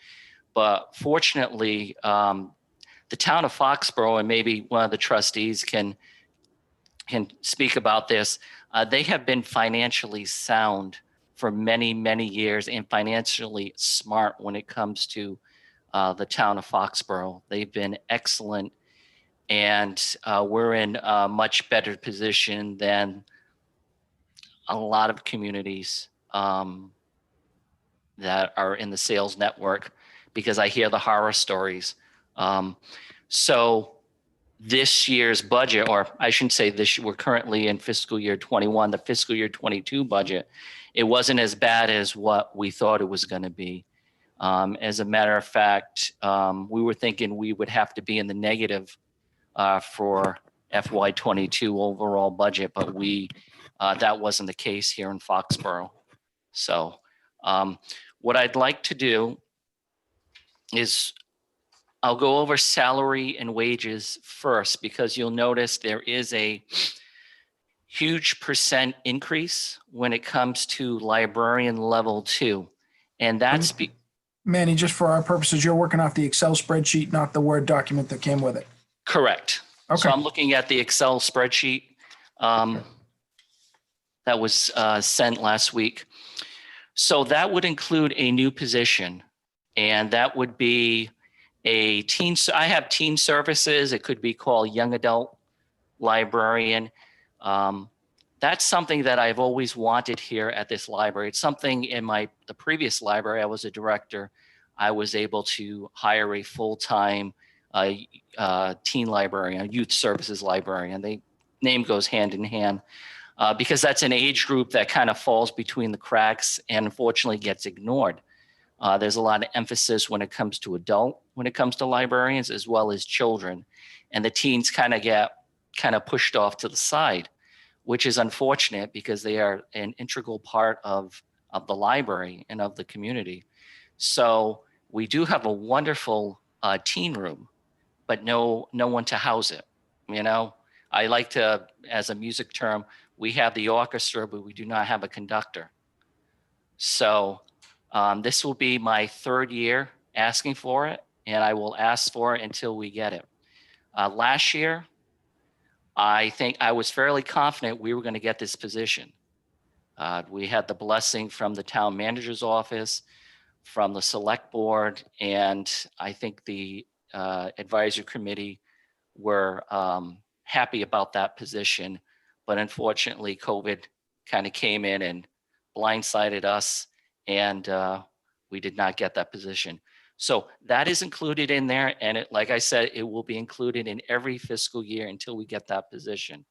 But fortunately, the town of Foxborough, and maybe one of the trustees can speak about this, they have been financially sound for many, many years and financially smart when it comes to the town of Foxborough. They've been excellent, and we're in a much better position than a lot of communities that are in the sales network, because I hear the horror stories. So this year's budget, or I shouldn't say this, we're currently in fiscal year 21, the fiscal year 22 budget, it wasn't as bad as what we thought it was going to be. As a matter of fact, we were thinking we would have to be in the negative for FY22 overall budget, but that wasn't the case here in Foxborough. So what I'd like to do is I'll go over salary and wages first, because you'll notice there is a huge % increase when it comes to librarian level 2. And that's Manny, just for our purposes, you're working off the Excel spreadsheet, not the Word document that came with it. correct. Okay. So I'm looking at the Excel spreadsheet that was sent last week. So that would include a new position, and that would be a teen. I have teen services. It could be called young adult librarian. That's something that I've always wanted here at this library. It's something in the previous library, I was a director. I was able to hire a full-time teen librarian, a youth services librarian. The name goes hand in hand because that's an age group that kind of falls between the cracks and unfortunately gets ignored. There's a lot of emphasis when it comes to when it comes to librarians, as well as children. And the teens kind of get pushed off to the side, which is unfortunate because they are an integral part of the library and of the community. So we do have a wonderful teen room, but no one to house it. You know, I like to, as a music term, we have the orchestra, but we do not have a conductor. So this will be my third year asking for it, and I will ask for it until we get it. Last year, I think I was fairly confident we were going to get this position. We had the blessing from the town manager's office, from the select board, and I think the advisory committee were happy about that position. But unfortunately, COVID kind of came in and blindsided us, and we did not get that position. So that is included in there. And like I said, it will be included in every fiscal year until we get that position.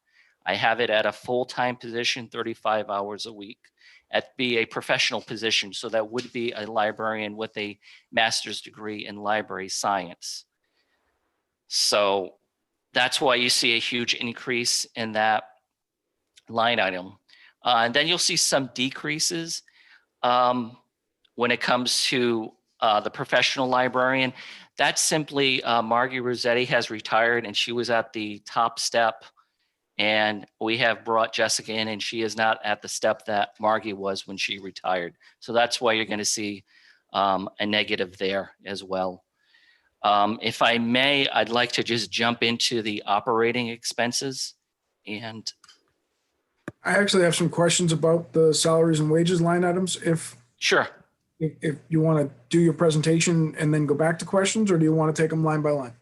I have it at a full-time position, 35 hours a week, at be a professional position. So that would be a librarian with a master's degree in library science. So that's why you see a huge increase in that line item. And then you'll see some decreases when it comes to the professional librarian. That's simply Margie Rossetti has retired, and she was at the top step, and we have brought Jessica in, and she is not at the step that Margie was when she retired. So that's why you're going to see a negative there as well. If I may, I'd like to just jump into the operating expenses. And I actually have some questions about the salaries and wages line items. Sure. If you want to do your presentation and then go back to questions, or do you want to take them line by line?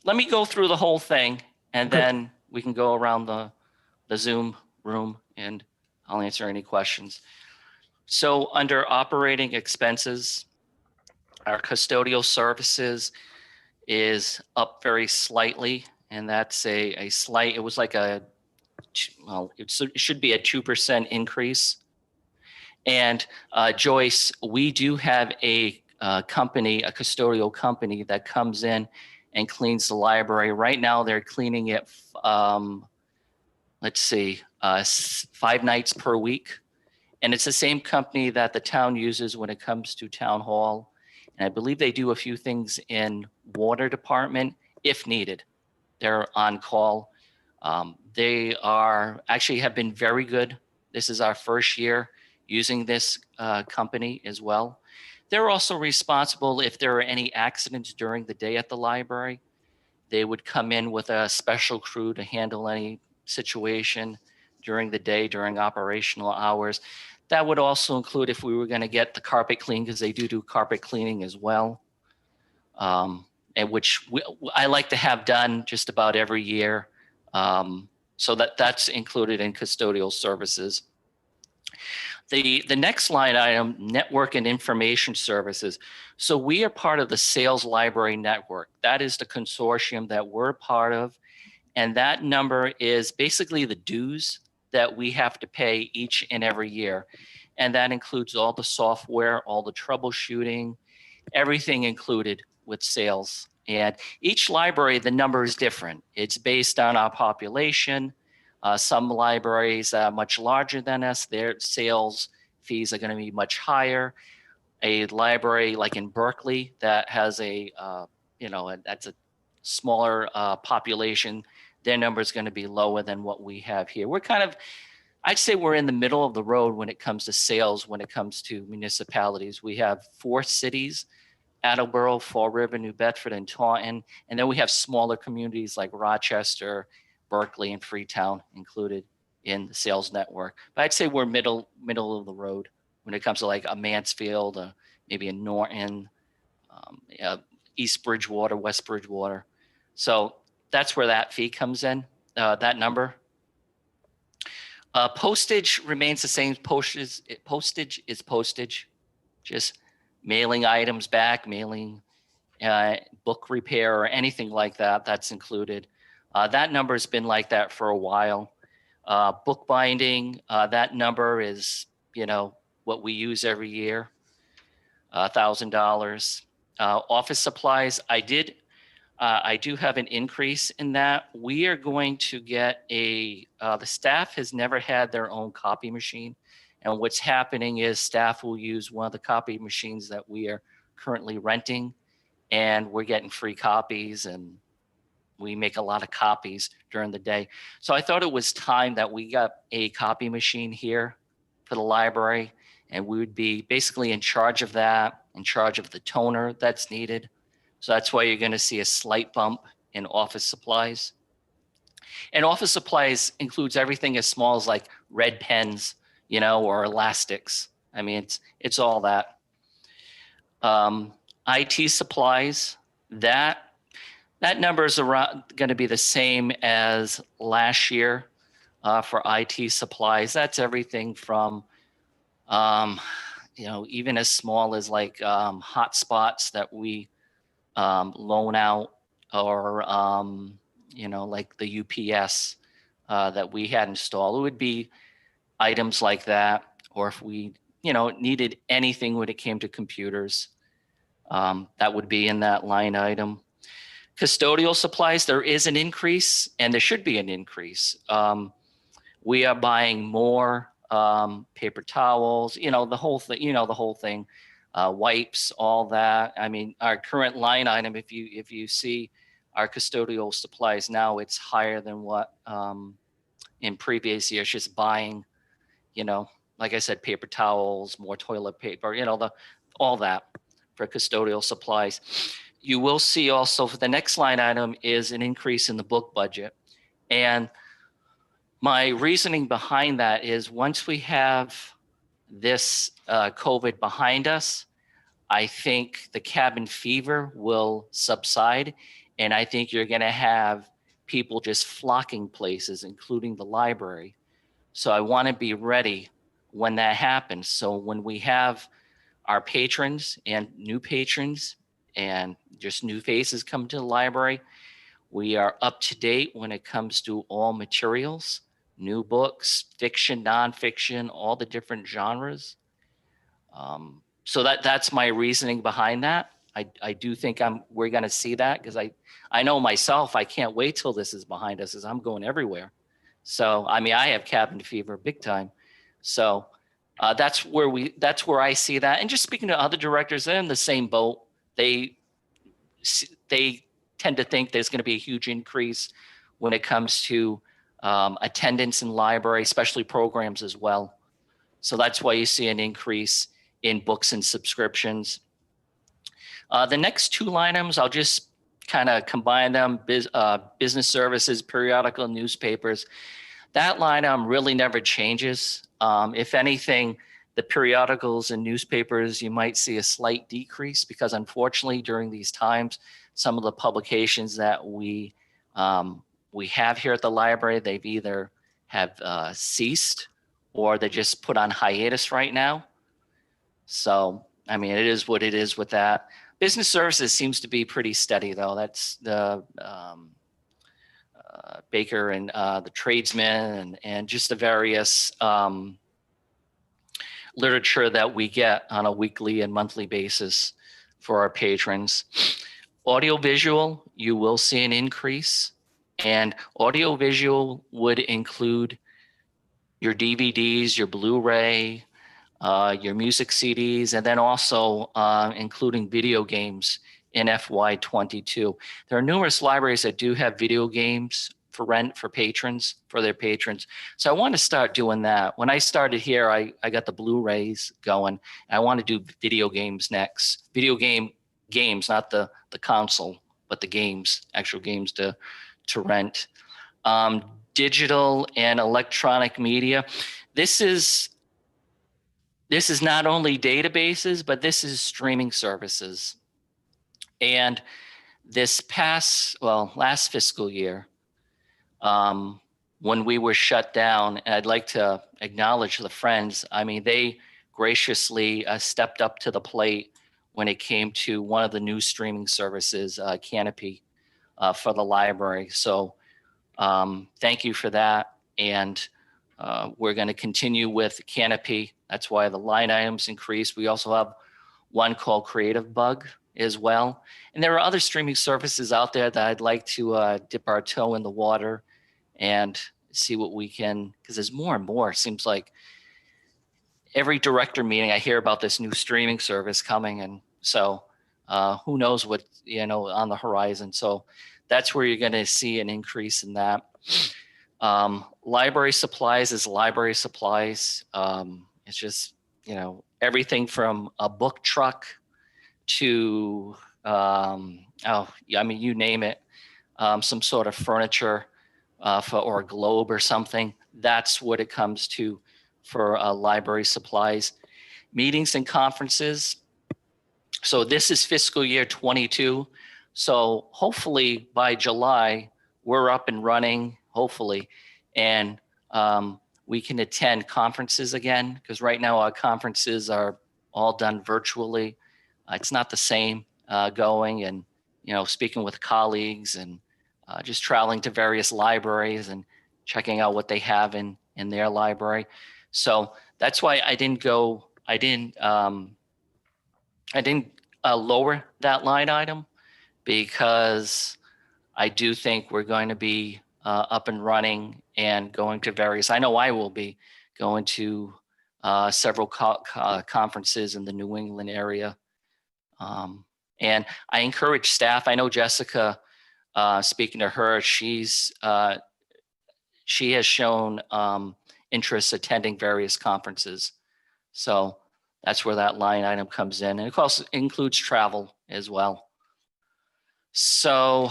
Let me go through the whole thing, and Okay. then we can go around the Zoom room and I'll answer any questions. So under operating expenses, our custodial services is up very slightly, and that's a slight, it was like well, it should be a 2% increase. And Joyce, we do have a company, a custodial company that comes in and cleans the library. Right now, they're cleaning it, let's see, 5 nights per week. And it's the same company that the town uses when it comes to town hall. And I believe they do a few things in water department if needed. They're on call. They are actually have been very good. This is our first year using this company as well. They're also responsible if there are any accidents during the day at the library. They would come in with a special crew to handle any situation during the day, during operational hours. That would also include if we were going to get the carpet cleaned, because they do carpet cleaning as well, and which I like to have done just about every year. So that's included in custodial services. The next line item, network and information services. So we are part of the Sales Library Network. That is the consortium that we're part of. And that number is basically the dues that we have to pay each and every year. And that includes all the software, all the troubleshooting, everything included with sales. And each library, the number is different. It's based on our population. Some libraries are much larger than us. Their sales fees are going to be much higher. A library like in Berkeley that has that's a smaller population, their number is going to be lower than what we have here. We're kind of, I'd say we're in the middle of the road when it comes to sales, when it comes to municipalities. We have 4 cities, Attleboro, Fall River, New Bedford, and Taunton. And then we have smaller communities like Rochester, Berkeley, and Freetown included in the sales network. But I'd say we're middle of the road when it comes to like a Mansfield, maybe a Norton, East Bridgewater, West Bridgewater. So that's where that fee comes in, that number. Postage remains the same. Postage is postage, just mailing items back, mailing book repair or anything like that, that's included. That number has been like that for a while. Bookbinding, that number is, what we use every year, $1,000. Office supplies, I do have an increase in that. We are going to get the staff has never had their own copy machine. And what's happening is staff will use one of the copy machines that we are currently renting, and we're getting free copies, and we make a lot of copies during the day. So I thought it was time that we got a copy machine here for the library, and we would be basically in charge of that, in charge of the toner that's needed. So that's why you're going to see a slight bump in office supplies. And office supplies includes everything as small as like red pens, or elastics. I mean, it's all that. IT supplies, that number is around going to be the same as last year for IT supplies. That's everything from, even as small as like hotspots that we loan out, or like the UPS that we had installed. It would be items like that, or if we needed anything when it came to computers, that would be in that line item. Custodial supplies, there is an increase, and there should be an increase. We are buying more paper towels, the whole thing, wipes, all that. I mean, our current line item, if you see our custodial supplies now, it's higher than what in previous years, just buying, like I said, paper towels, more toilet paper, all that for custodial supplies. You will see also for the next line item is an increase in the book budget. And my reasoning behind that is once we have this COVID behind us, I think the cabin fever will subside. And I think you're going to have people just flocking places, including the library. So I want to be ready when that happens. So when we have our patrons and new patrons and just new faces come to the library, we are up to date when it comes to all materials, new books, fiction, nonfiction, all the different genres. So that's my reasoning behind that. I do think we're going to see that, because I know myself, I can't wait till this is behind us, as I'm going everywhere. So, I mean, I have cabin fever big time. So that's where I see that. And just speaking to other directors, they're in the same boat. They tend to think there's going to be a huge increase when it comes to attendance in library, especially programs as well. So that's why you see an increase in books and subscriptions. The next two line items, I'll just kind of combine them. Business services, periodical newspapers. That line item really never changes. If anything, the periodicals and newspapers, you might see a slight decrease, because unfortunately during these times, some of the publications that we have here at the library, they've either have ceased or they're just put on hiatus right now. So, I mean, it is what it is with that. Business services seems to be pretty steady, though. That's the Baker and the tradesmen and just the various literature that we get on a weekly and monthly basis for our patrons. Audiovisual, you will see an increase, and audiovisual would include your DVDs, your Blu-ray, your music CDs, and then also including video games in FY22. There are numerous libraries that do have video games for rent for patrons, for their patrons. So I want to start doing that. When I started here, I got the Blu-rays going. I want to do video games next. Video games, not the console, but the games, actual games to rent. Digital and electronic media. This is not only databases, but this is streaming services. And this last fiscal year, when we were shut down, and I'd like to acknowledge the Friends. I mean, they graciously stepped up to the plate when it came to one of the new streaming services, Canopy, for the library. So thank you for that. And we're going to continue with Canopy. That's why the line items increased. We also have one called Creative Bug as well. And there are other streaming services out there that I'd like to dip our toe in the water and see what we can, because there's more and more. It seems like every director meeting I hear about this new streaming service coming. And so who knows what, on the horizon. So that's where you're going to see an increase in that. Library supplies is library supplies. It's just, everything from a book truck to, you name it, some sort of furniture or a globe or something. That's what it comes to for library supplies. Meetings and conferences. So this is fiscal year 22. So hopefully by July, we're up and running, hopefully, and we can attend conferences again, because right now our conferences are all done virtually. It's not the same going and, speaking with colleagues and just traveling to various libraries and checking out what they have in their library. So that's why I didn't lower that line item, because I do think we're going to be up and running and going to various, I know I will be going to several conferences in the New England area. And I encourage staff, I know Jessica, speaking to her, she has shown interest attending various conferences. So that's where that line item comes in. And of course, it includes travel as well. So,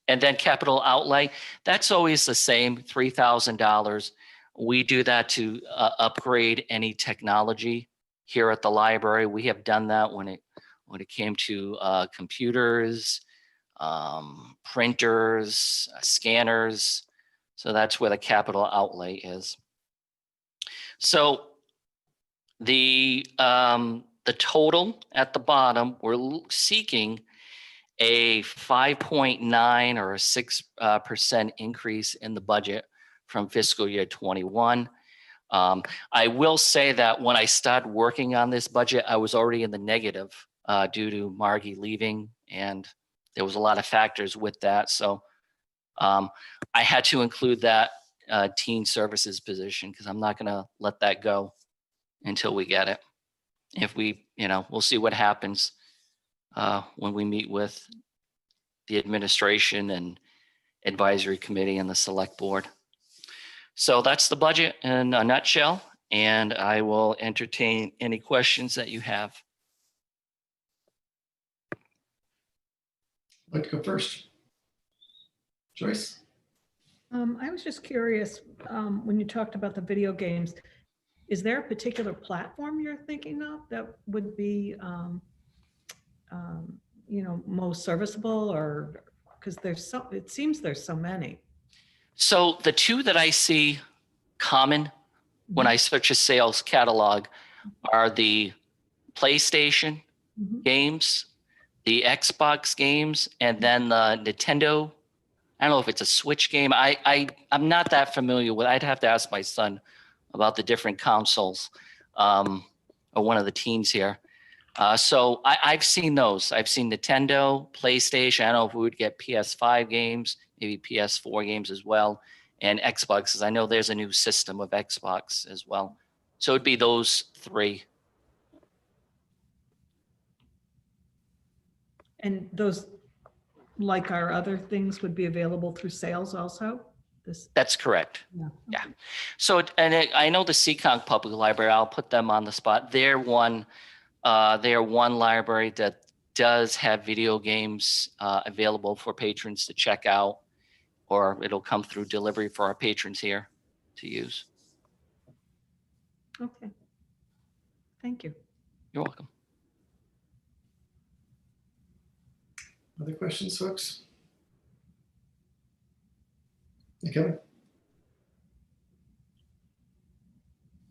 and then capital outlay, that's always the same, $3,000. We do that to upgrade any technology here at the library. We have done that when it came to computers, printers, scanners. So that's where the capital outlay is. So The total at the bottom, we're seeking a 5.9 or a 6% increase in the budget from fiscal year 21. I will say that when I started working on this budget, I was already in the negative due to Margie leaving, and there was a lot of factors with that. So I had to include that teen services position because I'm not going to let that go until we get it. If we, we'll see what happens when we meet with the administration and advisory committee and the select board. So that's the budget in a nutshell, and I will entertain any questions that you have. I'd like to go first. Joyce? I was just curious, when you talked about the video games, is there a particular platform you're thinking of that would be, most serviceable, or because it seems there's so many. So the two that I see common when I search a sales catalog are the PlayStation games, the Xbox games, and then the Nintendo. I don't know if it's a Switch game. I'm not that familiar with. I'd have to ask my son about the different consoles, or one of the teens here. So I've seen those. I've seen Nintendo, PlayStation. I don't know if we would get PS5 games, maybe PS4 games as well, and Xboxes. I know there's a new system of Xbox as well. So it'd be those three. And those, like our other things, would be available through sales also? That's correct. Yeah. So, I know the Seekonk Public Library, I'll put them on the spot. They're one library that does have video games available for patrons to check out, or it'll come through delivery for our patrons here to use. Okay. Thank you. You're welcome. Other questions, folks? Kevin?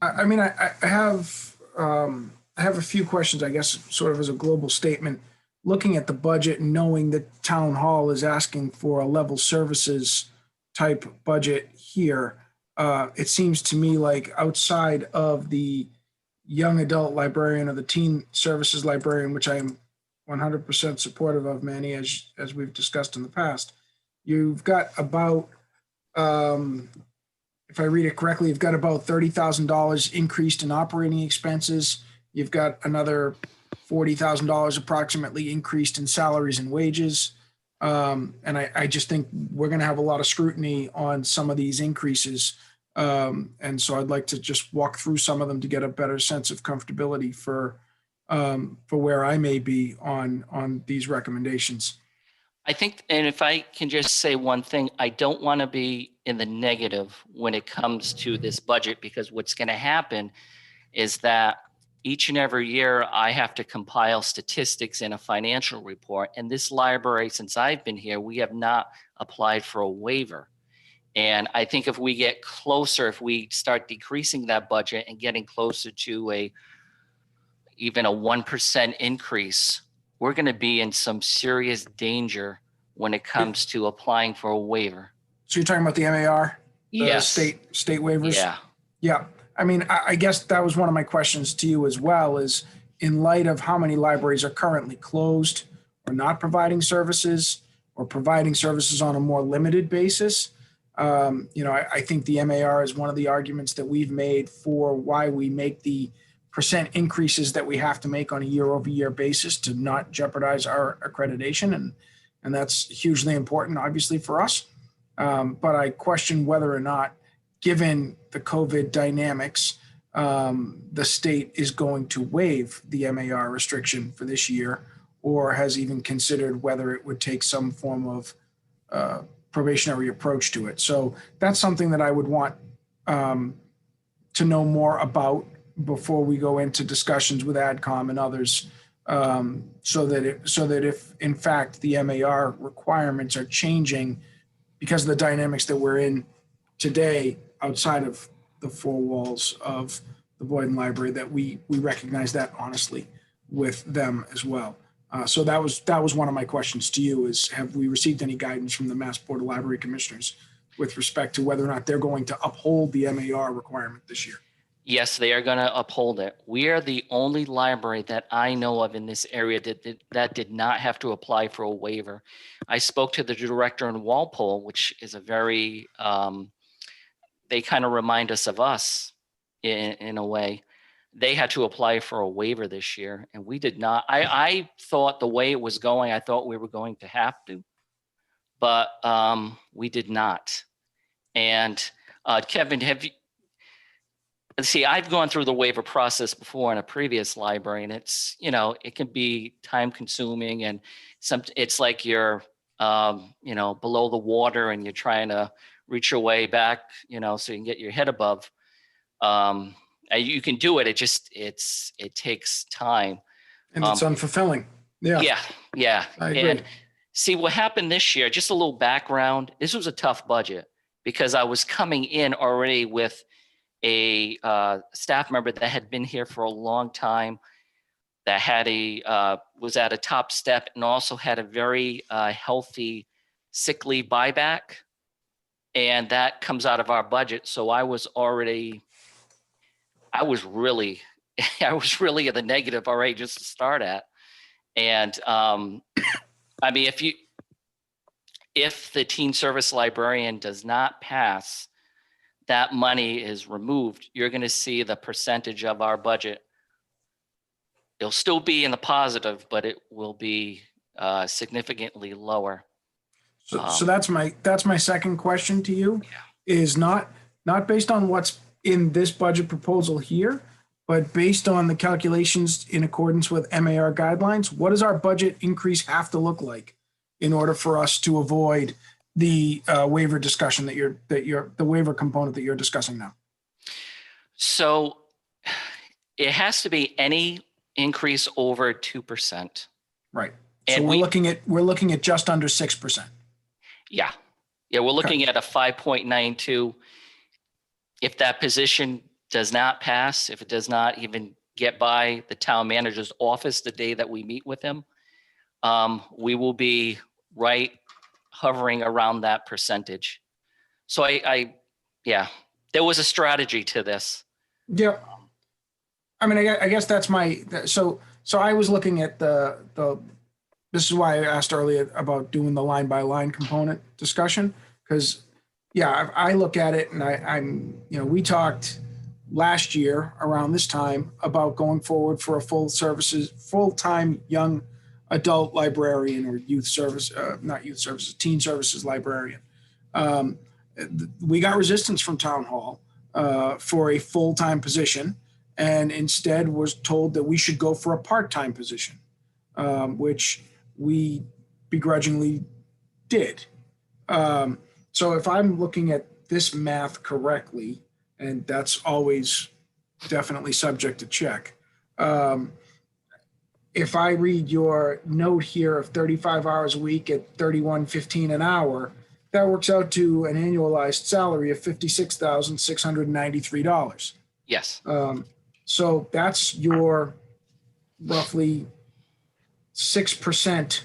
I mean, I have a few questions, I guess, sort of as a global statement. Looking at the budget and knowing that Town Hall is asking for a level services type budget here, it seems to me like outside of the young adult librarian or the teen services librarian, which I'm 100% supportive of, Manny, as we've discussed in the past, you've got about, if I read it correctly, you've got about $30,000 increased in operating expenses. You've got another $40,000 approximately increased in salaries and wages. And I just think we're going to have a lot of scrutiny on some of these increases. And so I'd like to just walk through some of them to get a better sense of comfortability for where I may be on these recommendations. I think, and if I can just say one thing, I don't want to be in the negative when it comes to this budget, because what's going to happen is that each and every year I have to compile statistics in a financial report. And this library, since I've been here, we have not applied for a waiver. And I think if we get closer, if we start decreasing that budget and getting closer to even a 1% increase, we're going to be in some serious danger when it comes to applying for a waiver. So you're talking about the MAR? Yes. State waivers? Yeah. Yeah. I mean, I guess that was one of my questions to you as well, is in light of how many libraries are currently closed or not providing services or providing services on a more limited basis. I think the MAR is one of the arguments that we've made for why we make the percent increases that we have to make on a year-over-year basis to not jeopardize our accreditation. And that's hugely important, obviously, for us. But I question whether or not, given the COVID dynamics, the state is going to waive the MAR restriction for this year, or has even considered whether it would take some form of probationary approach to it. So that's something that I would want to know more about before we go into discussions with AdCom and others, so that if in fact the MAR requirements are changing because of the dynamics that we're in today outside of the four walls of the Boyden Library, that we recognize that honestly with them as well. So that was one of my questions to you is, have we received any guidance from the Mass Board of Library Commissioners with respect to whether or not they're going to uphold the MAR requirement this year? Yes, they are going to uphold it. We are the only library that I know of in this area that did not have to apply for a waiver. I spoke to the director in Walpole, which is a very, they kind of remind us of us in a way. They had to apply for a waiver this year, and we did not. I thought the way it was going, I thought we were going to have to, but we did not. And Kevin, I've gone through the waiver process before in a previous library, and it's, it can be time consuming, and it's like you're, below the water and you're trying to reach your way back, so you can get your head above. You can do it. It takes time. And it's unfulfilling. Yeah. Yeah. I agree. And see what happened this year, just a little background. This was a tough budget because I was coming in already with a staff member that had been here for a long time, that had was at a top step, and also had a very healthy sick leave buyback. And that comes out of our budget. So I was really at the negative already just to start at. And I mean, if the teen service librarian does not pass, that money is removed. You're going to see the percentage of our budget. It'll still be in the positive, but it will be significantly lower. So that's my second question to you, is not based on what's in this budget proposal here, but based on the calculations in accordance with MAR guidelines. What does our budget increase have to look like in order for us to avoid the waiver discussion the waiver component that you're discussing now? So it has to be any increase over 2%. Right. And so we're looking at just under 6%. Yeah. We're looking at a 5.92. If that position does not pass, if it does not even get by the town manager's office the day that we meet with him, we will be hovering around that percentage. So there was a strategy to this. Yeah. I mean, I guess that's so I was looking at this is why I asked earlier about doing the line by line component discussion, because I look at it and we talked last year around this time about going forward for a full-time young adult librarian, or teen services librarian. We got resistance from town hall for a full-time position, and instead was told that we should go for a part-time position, which we begrudgingly did. So if I'm looking at this math correctly, and that's always definitely subject to check, if I read your note here of 35 hours a week at $31.15 an hour, that works out to an annualized salary of $56,693. Yes. So that's your roughly 6%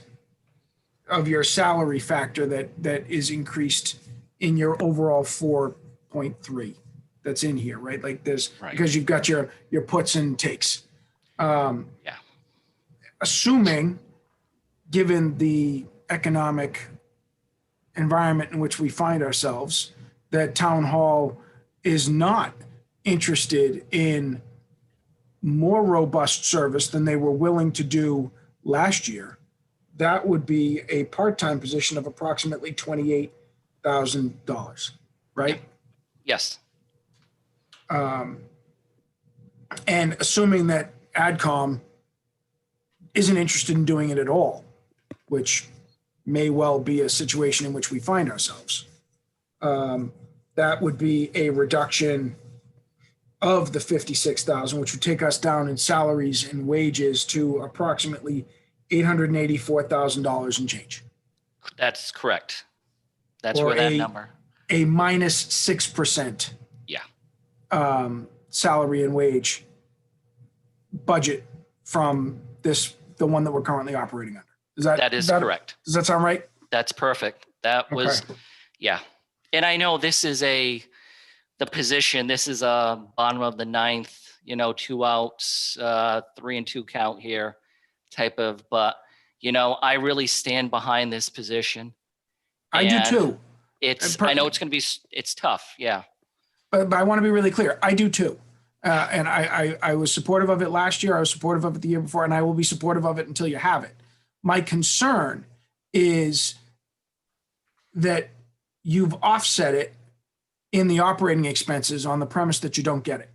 of your salary factor that is increased in your overall 4.3 that's in here, right? Like there's, because you've got your puts and takes. Assuming, given the economic environment in which we find ourselves, that town hall is not interested in more robust service than they were willing to do last year, that would be a part-time position of approximately $28,000, right? Yes. And assuming that AdCom isn't interested in doing it at all, which may well be a situation in which we find ourselves, that would be a reduction of the 56,000, which would take us down in salaries and wages to approximately $884,000 and change. That's correct. That's where that number. A minus 6%. Yeah. salary and wage budget from the one that we're currently operating under. That is correct. Does that sound right? That's perfect. That was, yeah. And I know this is the position, this is a bottom of the ninth, 2 outs, 3 and 2 count here type of, but I really stand behind this position. I do too. I know it's going to be, it's tough. Yeah. But I want to be really clear. I do too. And I was supportive of it last year. I was supportive of it the year before, and I will be supportive of it until you have it. My concern is that you've offset it in the operating expenses on the premise that you don't get it,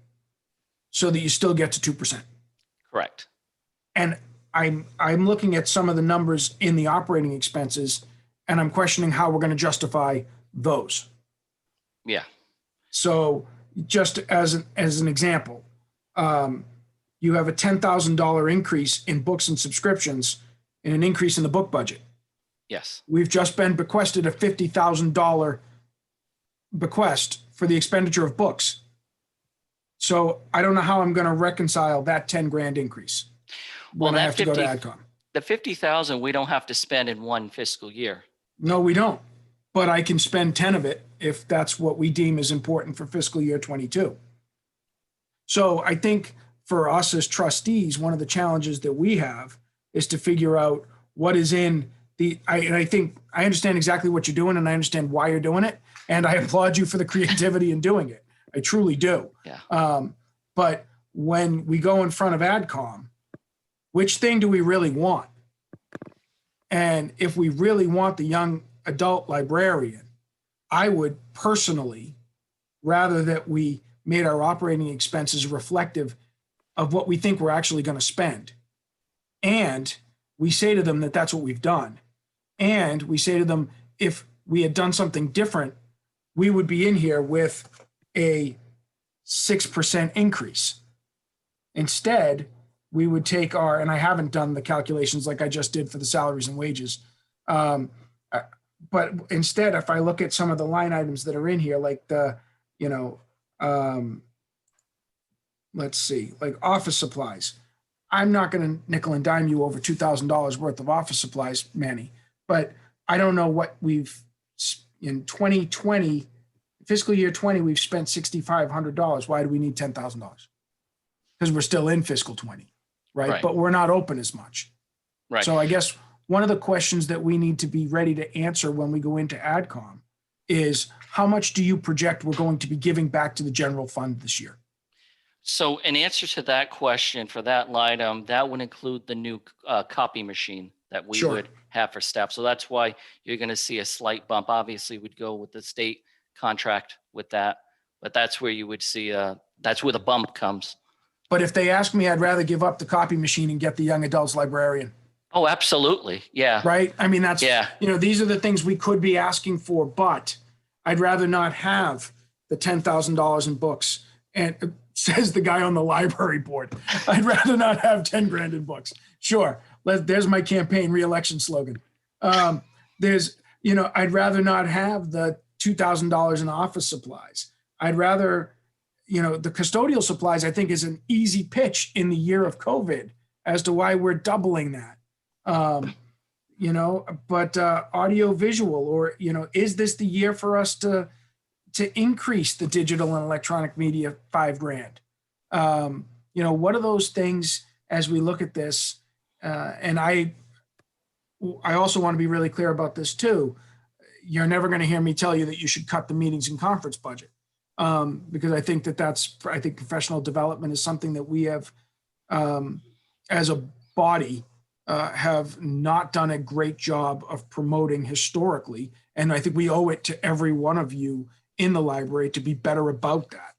so that you still get to 2%. Correct. And I'm looking at some of the numbers in the operating expenses, and I'm questioning how we're going to justify those. Yeah. So just as an example, you have a $10,000 increase in books and subscriptions and an increase in the book budget. Yes. We've just been bequested a $50,000 bequest for the expenditure of books. So I don't know how I'm going to reconcile that 10 grand increase when I have to go to AdCom. The 50,000 we don't have to spend in one fiscal year. No, we don't. But I can spend 10 of it if that's what we deem is important for fiscal year 22. So I think for us as trustees, one of the challenges that we have is to figure out what is in I think I understand exactly what you're doing, and I understand why you're doing it. And I applaud you for the creativity in doing it. I truly do. Yeah. But when we go in front of AdCom, which thing do we really want? And if we really want the young adult librarian, I would personally rather that we made our operating expenses reflective of what we think we're actually going to spend. And we say to them that that's what we've done. And we say to them, if we had done something different, we would be in here with a 6% increase. Instead, we would take and I haven't done the calculations like I just did for the salaries and wages. But instead, if I look at some of the line items that are in here, like let's see, like office supplies. I'm not going to nickel and dime you over $2,000 worth of office supplies, Manny, but I don't know what we've, in 2020, fiscal year 20, we've spent $6,500. Why do we need $10,000? Because we're still in fiscal 20, right? But we're not open as much. Right. So I guess one of the questions that we need to be ready to answer when we go into AdCom is how much do you project we're going to be giving back to the general fund this year? So in answer to that question for that line item, that would include the new copy machine that we would have for staff. So that's why you're going to see a slight bump. Obviously, we'd go with the state contract with that, but that's where you would see that's where the bump comes. But if they ask me, I'd rather give up the copy machine and get the young adults librarian. Oh, absolutely. Yeah. Right. I mean, that's, these are the things we could be asking for, but I'd rather not have the $10,000 in books. And says the guy on the library board, I'd rather not have 10 grand in books. Sure. There's my campaign re-election slogan. I'd rather not have the $2,000 in office supplies. I'd rather, the custodial supplies, I think, is an easy pitch in the year of COVID as to why we're doubling that. But audio visual, or, is this the year for us to increase the digital and electronic media $5 grand? What are those things as we look at this? And I also want to be really clear about this too. You're never going to hear me tell you that you should cut the meetings and conference budget, because I think I think professional development is something that we have, as a body, have not done a great job of promoting historically. And I think we owe it to every one of you in the library to be better about that.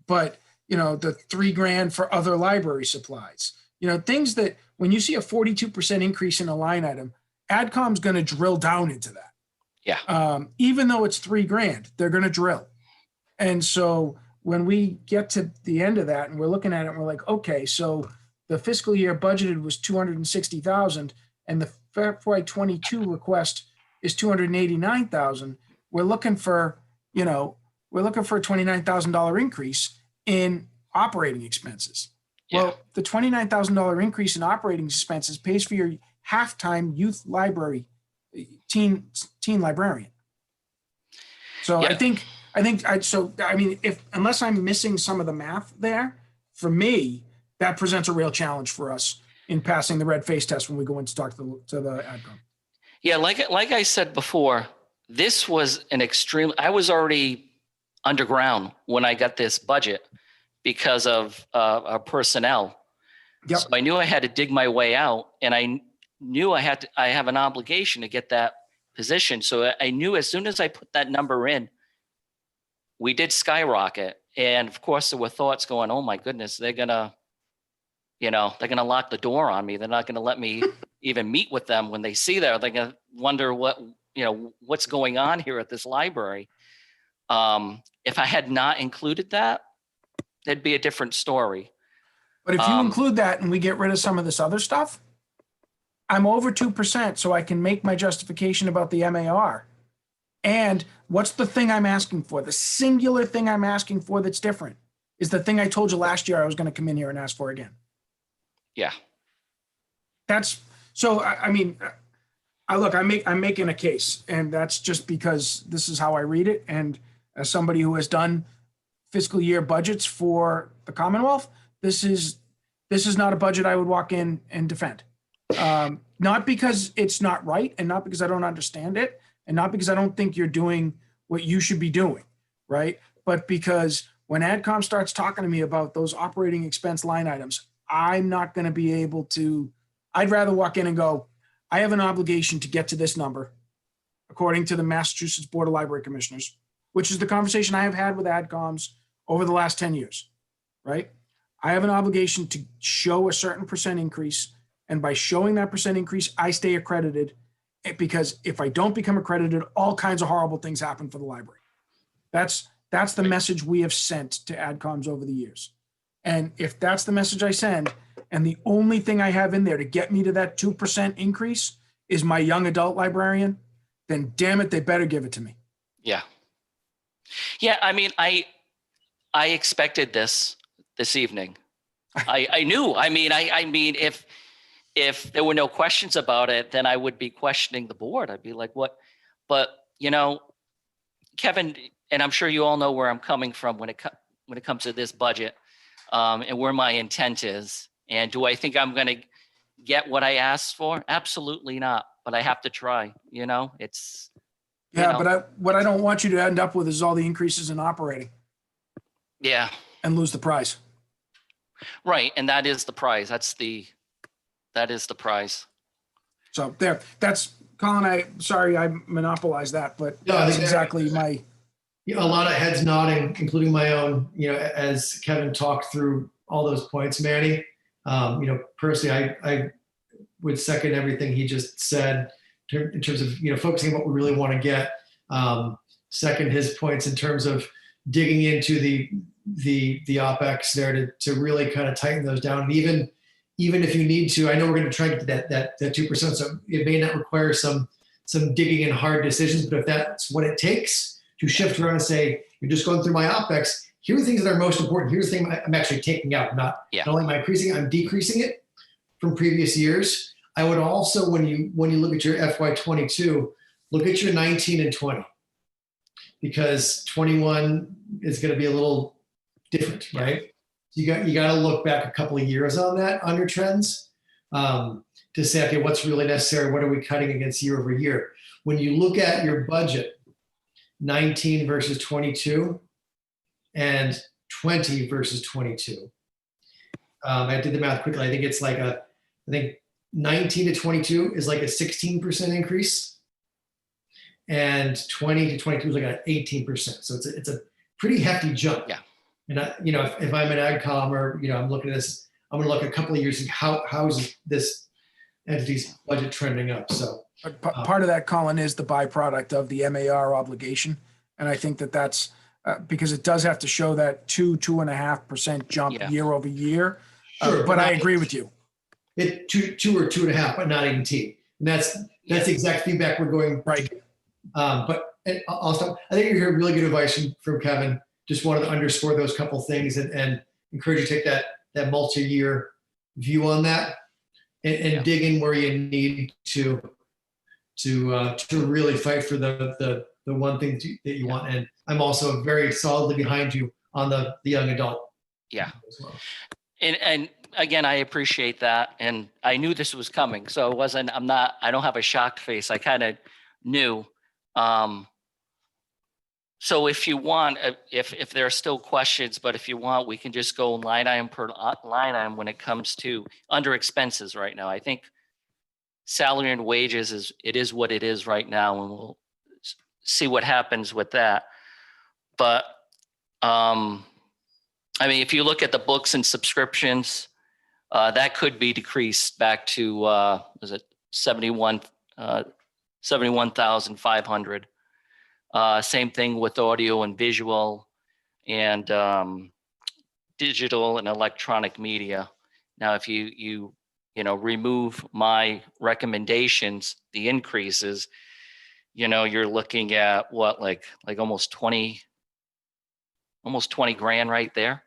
But the $3 grand for other library supplies, things that when you see a 42% increase in a line item, AdCom's going to drill down into that. Yeah. Even though it's $3 grand, they're going to drill. And so when we get to the end of that and we're looking at it and we're like, okay, so the fiscal year budgeted was 260,000 and the FY22 request is 289,000. We're looking for a $29,000 increase. in operating expenses. Well, the $29,000 increase in operating expenses pays for your half-time youth library, teen librarian. So Yeah. unless I'm missing some of the math there, for me, that presents a real challenge for us in passing the red face test when we go in to talk to the AdCom. Yeah, like I said before, this was I was already underground when I got this budget because of our personnel. Yep. So I knew I had to dig my way out, and I knew I have an obligation to get that position. So I knew as soon as I put that number in, we did skyrocket. And of course there were thoughts going, oh my goodness, they're gonna lock the door on me. They're not gonna let me even meet with them when they see that. They're gonna wonder what's going on here at this library. If I had not included that, it'd be a different story. But if you include that and we get rid of some of this other stuff, I'm over 2%, so I can make my justification about the MAR. And what's the thing I'm asking for? The singular thing I'm asking for that's different is the thing I told you last year I was going to come in here and ask for again. Yeah. That's so. I'm making a case, and that's just because this is how I read it. And as somebody who has done fiscal year budgets for the Commonwealth, this is not a budget I would walk in and defend. Not because it's not right, and not because I don't understand it, and not because I don't think you're doing what you should be doing, right? But because when AdCom starts talking to me about those operating expense line items, I'm not going to be able to. I'd rather walk in and go, I have an obligation to get to this number, according to the Massachusetts Board of Library Commissioners, which is the conversation I have had with AdComs over the last 10 years, right? I have an obligation to show a certain percent increase. And by showing that percent increase, I stay accredited, because if I don't become accredited, all kinds of horrible things happen for the library. That's the message we have sent to AdComs over the years. And if that's the message I send, and the only thing I have in there to get me to that 2% increase is my young adult librarian, then damn it, they better give it to me. Yeah. Yeah. I mean, I expected this evening. I knew. I mean, if there were no questions about it, then I would be questioning the board. I'd be like, what? But, Kevin, and I'm sure you all know where I'm coming from when it comes to this budget, and where my intent is. And do I think I'm going to get what I asked for? Absolutely not. But I have to try, it's. But what I don't want you to end up with is all the increases in operating. Yeah. And lose the prize. Right. And that is the prize. That is the prize. So that's Colin. Sorry, I monopolized that, but No, I that's think exactly my. A lot of heads nodding, including my own, as Kevin talked through all those points, Manny. Personally, I would second everything he just said in terms of, focusing on what we really want to get. Second his points in terms of digging into the OpEx there to really kind of tighten those down. And even if you need to, I know we're going to try to get that 2%. So it may not require some digging and hard decisions, but if that's what it takes to shift around and say, you're just going through my OpEx, here are the things that are most important. Here's the thing I'm actually taking out. Not only am I increasing it, I'm decreasing it from previous years. I would also, when you look at your FY22, look at your 19 and 20, because 21 is going to be a little different, right? You got to look back a couple of years on your trends to say, okay, what's really necessary? What are we cutting against year over year? When you look at your budget, 19 versus 22 and 20 versus 22. I did the math quickly. I think it's like I think 19 to 22 is like a 16% increase, and 20 to 22 is like an 18%. So it's a pretty hefty jump. Yeah. And if I'm an AdCom or I'm looking at this, I'm going to look a couple of years and how is this entity's budget trending up? So part of that, Colin, is the byproduct of the MAR obligation, and I think that's because it does have to show that 2.5% jump year over year. Sure, but I agree with you. It two or 2.5, but not 18. And that's the exact feedback we're going right. But I'll stop. I think you heard really good advice from Kevin. just wanted to underscore those couple things and encourage you to take that multi-year view on that and dig in where you need to really fight for the one thing that you want. And I'm also very solidly behind you on the young adult. Yeah. As well. And again, I appreciate that. And I knew this was coming. So it wasn't, I don't have a shocked face. I kind of knew. So if you want, if there are still questions, but if you want, we can just go line item per line item when it comes to under expenses right now. I think salary and wages it is what it is right now, and we'll see what happens with that. But I mean, if you look at the books and subscriptions, that could be decreased back to was it 71,500. Same thing with audio and visual and digital and electronic media. Now, if you remove my recommendations, the increases, you're looking at what, like almost 20 grand right there.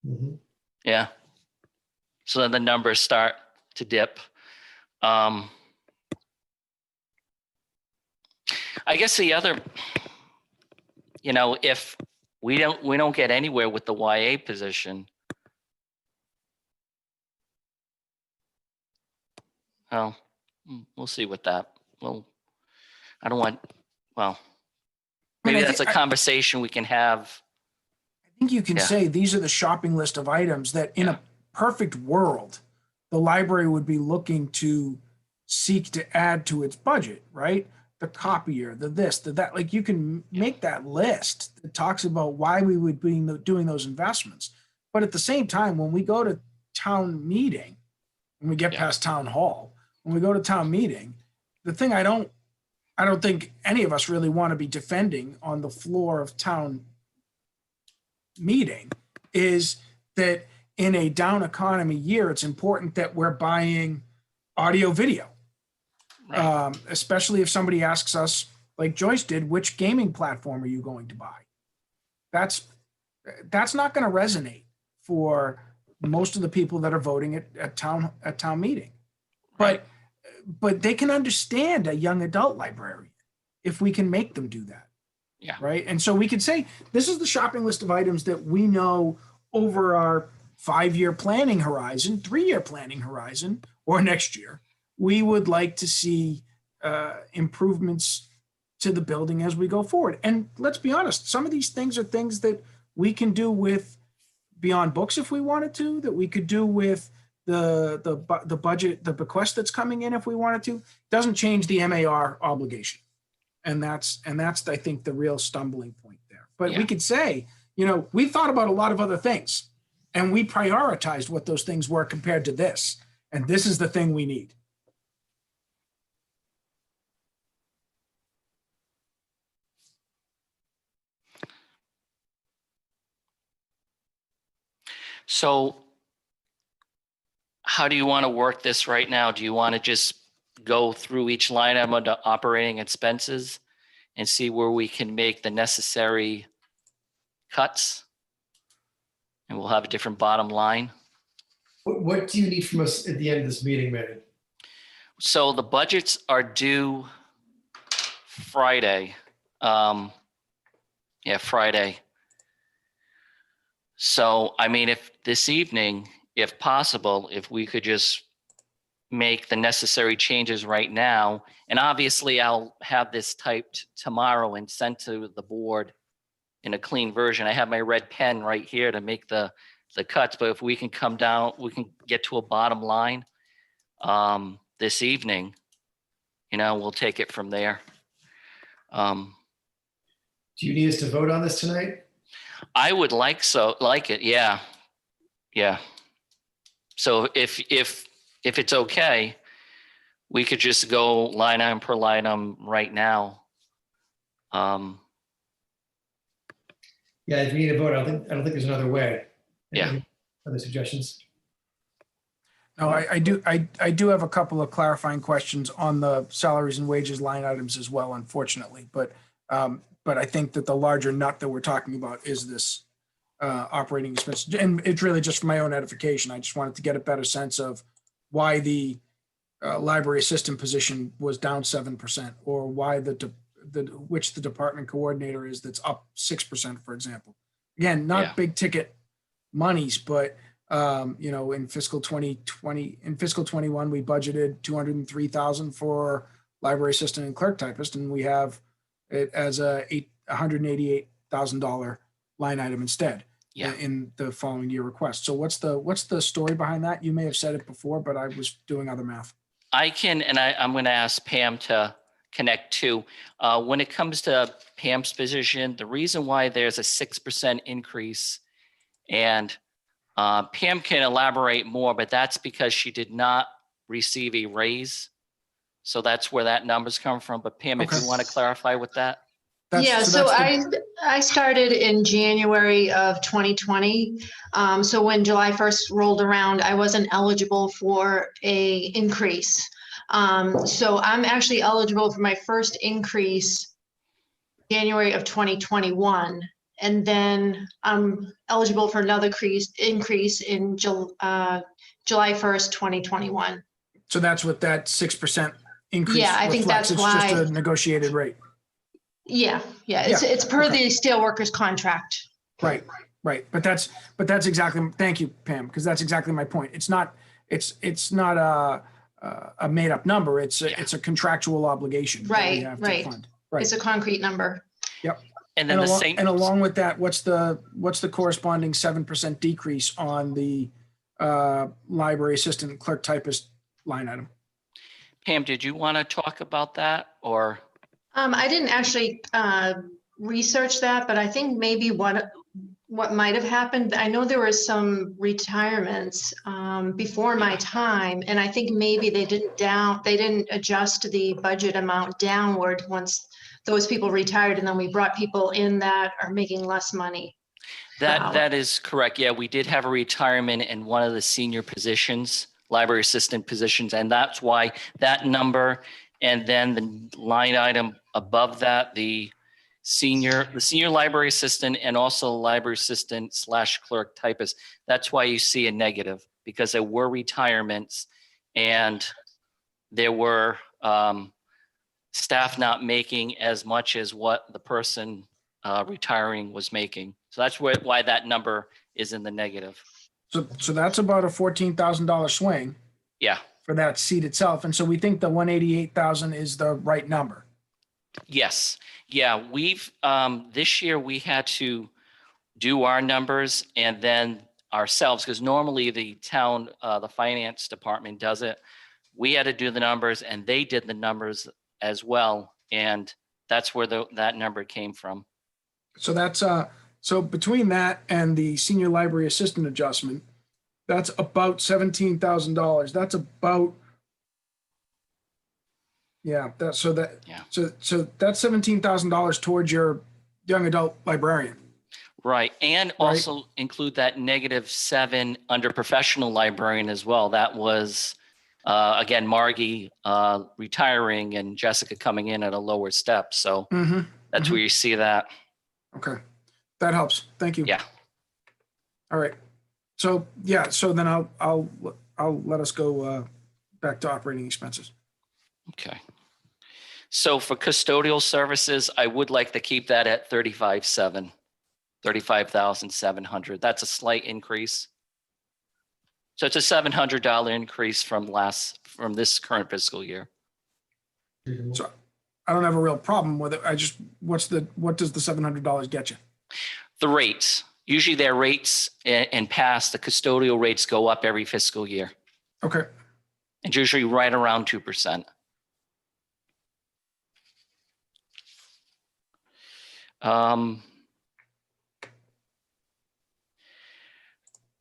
Mm-hmm. Yeah. So then the numbers start to dip. I guess the other, if we don't get anywhere with the YA position, well, we'll see with that. Well, maybe that's a conversation we can have. I think you can say these are the shopping list of items that in a perfect world, the library would be looking to seek to add to its budget, right? The copier, the this, the that, like you can make that list that talks about why we would be doing those investments. But at the same time, when we go to town meeting, when we get past town hall, when we go to town meeting, the thing I don't think any of us really want to be defending on the floor of town meeting is that in a down economy year, it's important that we're buying audio video. Right. Especially if somebody asks us, like Joyce did, which gaming platform are you going to buy? That's not going to resonate for most of the people that are voting at town meeting. But they can understand a young adult librarian if we can make them do that. Yeah. Right. And so we could say this is the shopping list of items that we know over our 5-year planning horizon, 3-year planning horizon, or next year. We would like to see improvements to the building as we go forward. And let's be honest, some of these things are things that we can do with Beyond Books if we wanted to, that we could do with the budget, the bequest that's coming in if we wanted to. Doesn't change the MAR obligation. And that's I think the real stumbling point there. But we could say, we thought about a lot of other things and we prioritized what those things were compared to this. And this is the thing we need. So how do you want to work this right now? Do you want to just go through each line item of the operating expenses and see where we can make the necessary cuts? And we'll have a different bottom line. What do you need from us at the end of this meeting, Megan? So the budgets are due Friday. Friday. So, I mean, if this evening, if possible, if we could just make the necessary changes right now, and obviously I'll have this typed tomorrow and sent to the board in a clean version. I have my red pen right here to make the cuts, but if we can come down, we can get to a bottom line this evening, we'll take it from there. Do you need us to vote on this tonight? I would like it. Yeah. So if it's okay, we could just go line item per line item right now. If you need a vote, I don't think there's another way. Any other suggestions? No, I do have a couple of clarifying questions on the salaries and wages line items as well, unfortunately. But but I think that the larger nut that we're talking about is this operating expense. And it's really just for my own edification. I just wanted to get a better sense of why the library assistant position was down 7%, or why which the department coordinator is that's up 6%, for example. Again, not big ticket monies, but in fiscal 2020, in fiscal 21, we budgeted 203,000 for library assistant and clerk typist, and we have it as a $188,000 line item instead in the following year request. So what's the story behind that? You may have said it before, but I was doing other math. I can, and I'm going to ask Pam to connect too. When it comes to Pam's position, the reason why there's a 6% increase, and Pam can elaborate more, but that's because she did not receive a raise. So that's where that number's come from. But Pam, if you want to clarify with that. I started in January of 2020. So when July 1st rolled around, I wasn't eligible for a increase. So I'm actually eligible for my first increase January of 2021. And then I'm eligible for another increase in July 1st, 2021. So that's what that 6% increase Yeah, I think reflects. that's why. It's just a negotiated rate. Yeah. It's per the steelworkers contract. Right. But that's exactly, thank you, Pam, because that's exactly my point. It's not a made up number. It's a contractual obligation. That we have to fund. Right. It's a concrete number. Yep. And then along with that, what's the corresponding 7% decrease on the library assistant and clerk typist line item? Pam, did you want to talk about that, or? I didn't actually research that, but I think maybe what might have happened, I know there were some retirements before my time, and I think maybe they didn't adjust the budget amount downward once those people retired, and then we brought people in that are making less money. That is correct. Yeah, we did have a retirement in one of the senior positions, library assistant positions, and that's why that number, and then the line item above that, the senior library assistant, and also library assistant / clerk typist. That's why you see a negative, because there were retirements and there were staff not making as much as what the person retiring was making. So that's why that number is in the negative. So that's about a $14,000 swing. Yeah. For that seat itself. And so we think the 188,000 is the right number. Yes. Yeah. We've, this year we had to do our numbers and then ourselves, because normally the town, the finance department does it. We had to do the numbers and they did the numbers as well. And that's where that number came from. So that's, so between that and the senior library assistant adjustment, that's about $17,000. That's about, so that's $17,000 towards your young adult librarian. Right. And also include that -7 under professional librarian as well. That was, again, Margie retiring and Jessica coming in at a lower step. So that's where you see that. Okay. That helps. Thank you. Yeah. All right. So, so then I'll let us go back to operating expenses. Okay. So for custodial services, I would like to keep that at 35,700. That's a slight increase. So it's a $700 increase from this current fiscal year. So I don't have a real problem with it. What does the $700 get you? The rates. Usually their rates in past, the custodial rates go up every fiscal year. Okay. And usually right around 2%.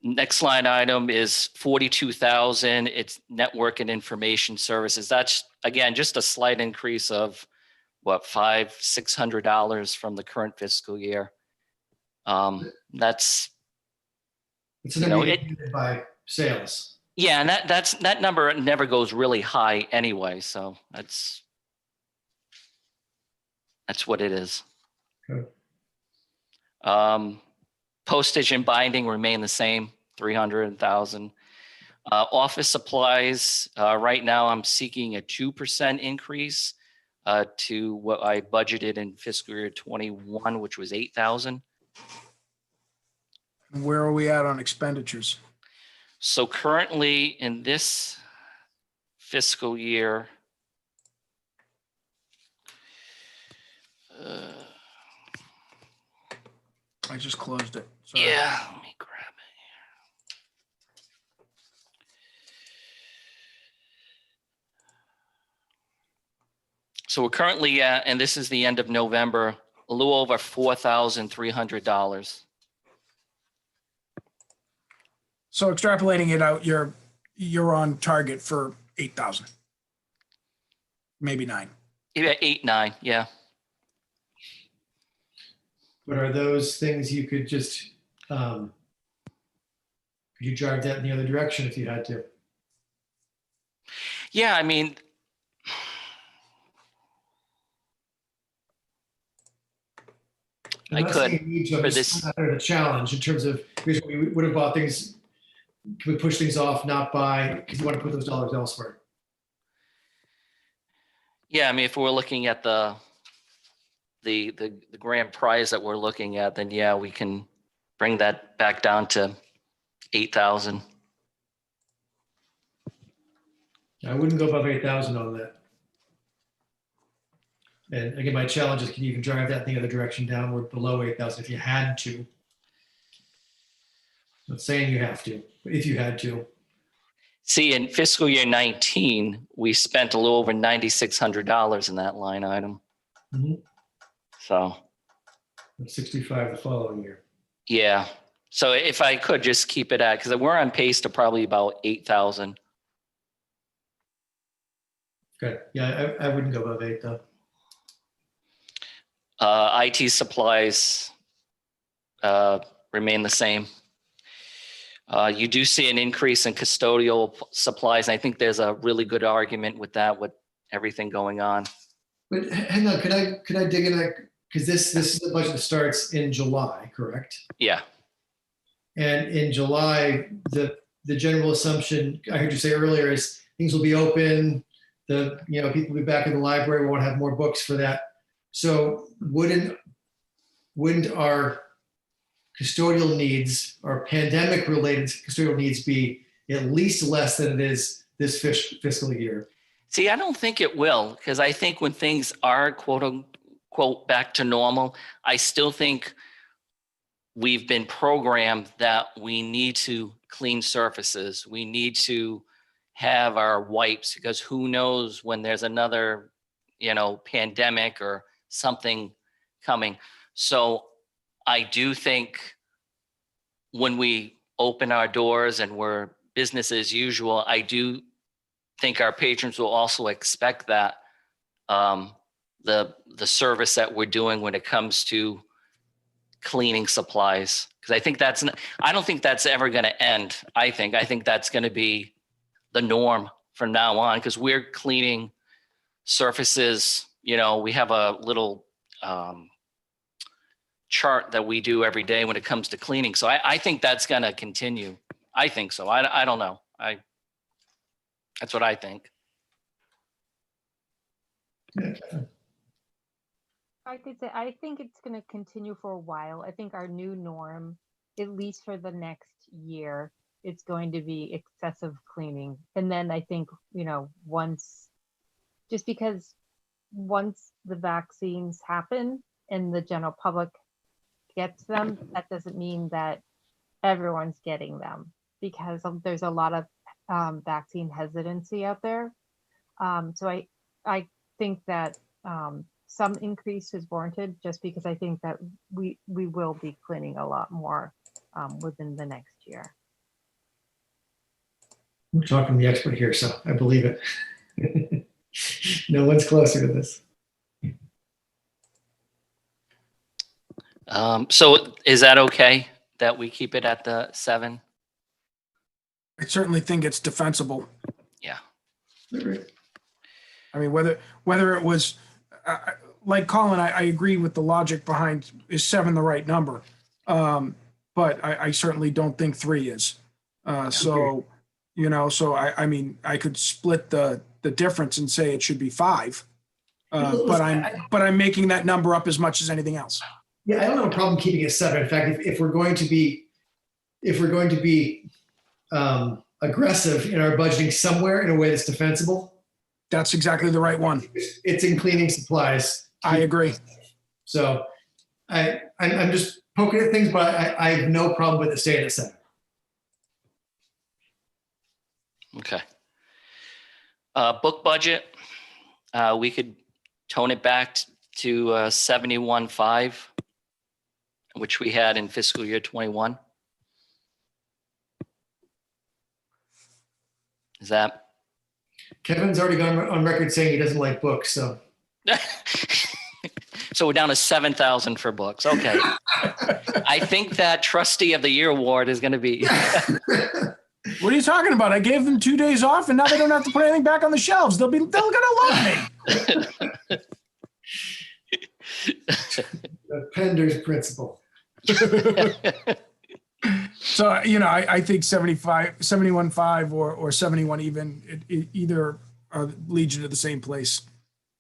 Next line item is 42,000. It's network and information services. That's, again, just a slight increase of what, $500-600 from the current fiscal year. That's, it's by sales. Yeah, and that number never goes really high anyway. So that's what it is. Okay. Postage and binding remain the same, 300,000. Office supplies, right now I'm seeking a 2% increase to what I budgeted in fiscal year 21, which was 8,000. Where are we at on expenditures? So currently in this fiscal year, I just closed it. Sorry. yeah, let me grab it here. So we're currently at, and this is the end of November, a little over $4,300. So extrapolating it out, you're on target for 8,000. Maybe 9. Yeah, 8, 9, yeah. But are those things you could just, could you drive that in the other direction if you had to? Yeah, I mean, I'm I not could, saying you need to, I'm for just this- a challenge in terms of, because we would have bought things, can we push things off, not buy, because you want to put those dollars elsewhere? yeah, I mean, if we're looking at the grand prize that we're looking at, then yeah, we can bring that back down to 8,000. I wouldn't go above 8,000 on that. And again, my challenge is, can you even drive that in the other direction downward below 8,000 if you had to? I'm not saying you have to, but if you had to. See, in fiscal year 19, we spent a little over $9,600 in that line item. Mhm. So, 65 the following year. yeah. So if I could just keep it at, because we're on pace to probably about 8,000. Okay, yeah, I wouldn't go above 8 though. IT supplies remain the same. You do see an increase in custodial supplies. I think there's a really good argument with that, with everything going on. But hang on, could I dig in that? Because this is the budget that starts in July, correct? Yeah. And in July, the general assumption I heard you say earlier is things will be open. People will be back in the library. We won't have more books for that. So wouldn't our custodial needs, our pandemic-related custodial needs, be at least less than it is this fiscal year? See, I don't think it will, because I think when things are quote unquote back to normal, I still think we've been programmed that we need to clean surfaces. We need to have our wipes, because who knows when there's another, pandemic or something coming. So I do think when we open our doors and we're business as usual, I do think our patrons will also expect that the service that we're doing when it comes to cleaning supplies, because I think I don't think that's ever going to end. I think that's going to be the norm from now on, because we're cleaning surfaces. We have a little chart that we do every day when it comes to cleaning. So I think that's going to continue. I think so. I don't know. That's what I think. I could say, I think it's going to continue for a while. I think our new norm, at least for the next year, it's going to be excessive cleaning. And then I think, once the vaccines happen and the general public gets them, that doesn't mean that everyone's getting them, because there's a lot of vaccine hesitancy out there. So I think that some increase is warranted, just because I think that we will be cleaning a lot more within the next year. We're talking to the expert here, so I believe it. No one's closer to this. So is that okay that we keep it at the 7? I certainly think it's defensible. Yeah. Agreed. I mean, whether it was, like Colin, I agree with the logic behind, is 7 the right number? But I certainly don't think 3 is. So, you know, so I mean, I could split the difference and say it should be 5. But I'm making that number up as much as anything else. Yeah, I don't have a problem keeping it 7. In fact, if we're going to be aggressive in our budgeting somewhere in a way that's defensible, That's exactly the right one. it's in cleaning supplies. I agree. So I'm just poking at things, but I have no problem with it staying at 7. Okay. Book budget, we could tone it back to 71.5, which we had in fiscal year 21. Is that? Kevin's already gone on record saying he doesn't like books, so. So we're down to 7,000 for books. Okay. I think that Trustee of the Year award is going to be. What are you talking about? I gave them 2 days off and now they don't have to put anything back on the shelves. They're going to love me. The Pender's principle. So, you know, I think 71.5 or 71 even, either lead you to the same place.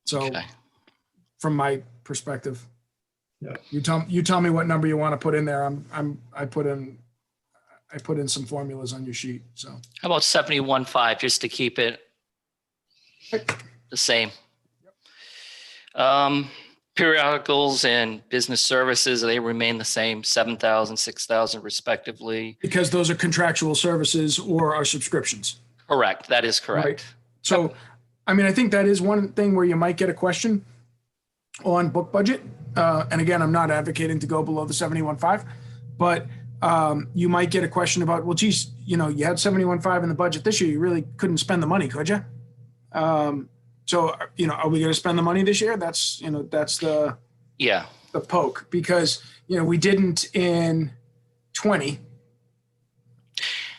So Okay. from my perspective, Yeah. you tell me what number you want to put in there. I put in some formulas on your sheet. So How about 71.5 just to keep it the same? Periodicals and business services, they remain the same, 7,000, 6,000 respectively. because those are contractual services or are subscriptions. Correct. That is correct. Right. So, I mean, I think that is one thing where you might get a question on book budget. And again, I'm not advocating to go below the 71.5, but you might get a question about, well, geez, you know, you had 71.5 in the budget this year. You really couldn't spend the money, could you? So, you know, are we going to spend the money this year? That's the poke, because, you know, we didn't in 20,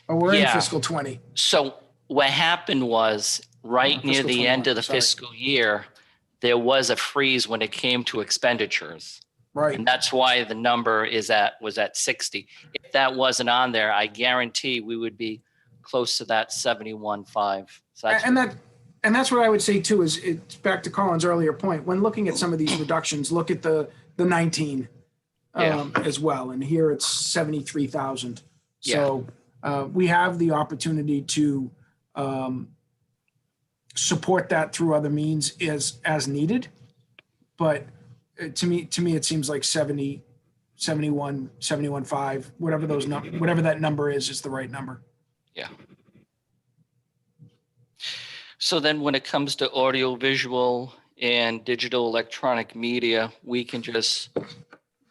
or we're in fiscal 20. So what happened was right near Fiscal the 21, end of the sorry. fiscal year, there was a freeze when it came to expenditures. Right. And that's why the number was at 60. If that wasn't on there, I guarantee we would be close to that 71.5. So that's And that's what I would say too, is it's back to Colin's earlier point. When looking at some of these reductions, look at the 19 as well. And here it's 73,000. So we have the opportunity to support that through other means as needed. But to me, it seems like 70, 71, 71.5, whatever that number is the right number. Yeah. So then when it comes to audio, visual, and digital electronic media, we can just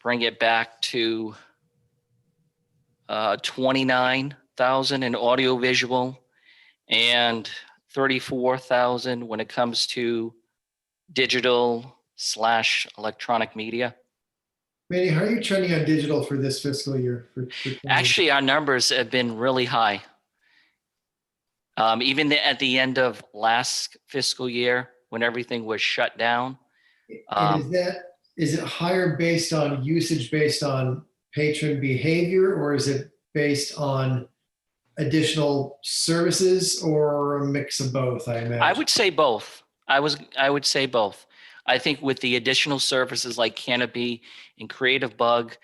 bring it back to 29,000 in audio visual and 34,000 when it comes to digital / electronic media. Manny, how are you trending on digital for this fiscal year? Actually, our numbers have been really high. Even at the end of last fiscal year, when everything was shut down. And is it higher based on usage, based on patron behavior, or is it based on additional services, or a mix of both? I imagine. I would say both. I would say both. I think with the additional services like Canopy and Creative Bug,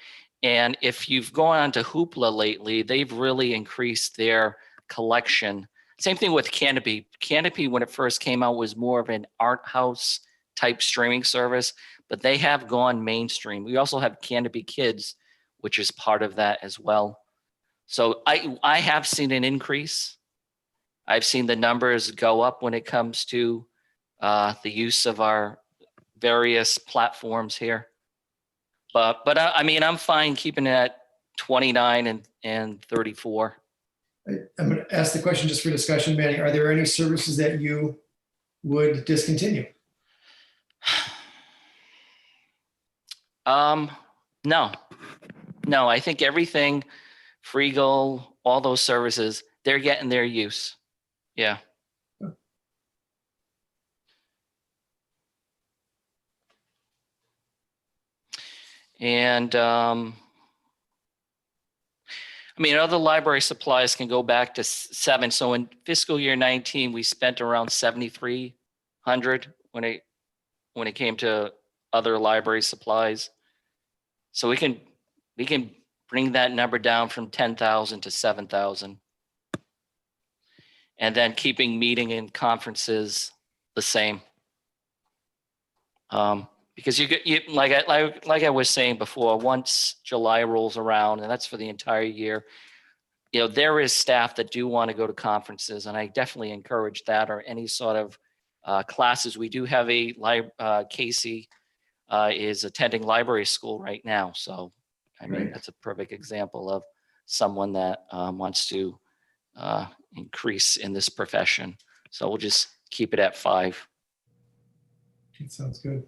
and if you've gone on to Hoopla lately, they've really increased their collection. Same thing with Canopy. Canopy, when it first came out, was more of an art house type streaming service, but they have gone mainstream. We also have Canopy Kids, which is part of that as well. So I have seen an increase. I've seen the numbers go up when it comes to the use of our various platforms here. But I mean, I'm fine keeping it at 29 and 34. I'm going to ask the question just for discussion, Manny. Are there any services that you would discontinue? No. I think everything, Freegal, all those services, they're getting their use. Yeah. And I mean, other library supplies can go back to 7. So in fiscal year 19, we spent around 7,300 when it came to other library supplies. So we can bring that number down from 10,000 to 7,000. And then keeping meeting and conferences the same. Because like I was saying before, once July rolls around, and that's for the entire year, there is staff that do want to go to conferences, and I definitely encourage that, or any sort of classes. We do have Casey is attending library school right now, so I mean Right. that's a perfect example of someone that wants to increase in this profession. So we'll just keep it at 5. That sounds good.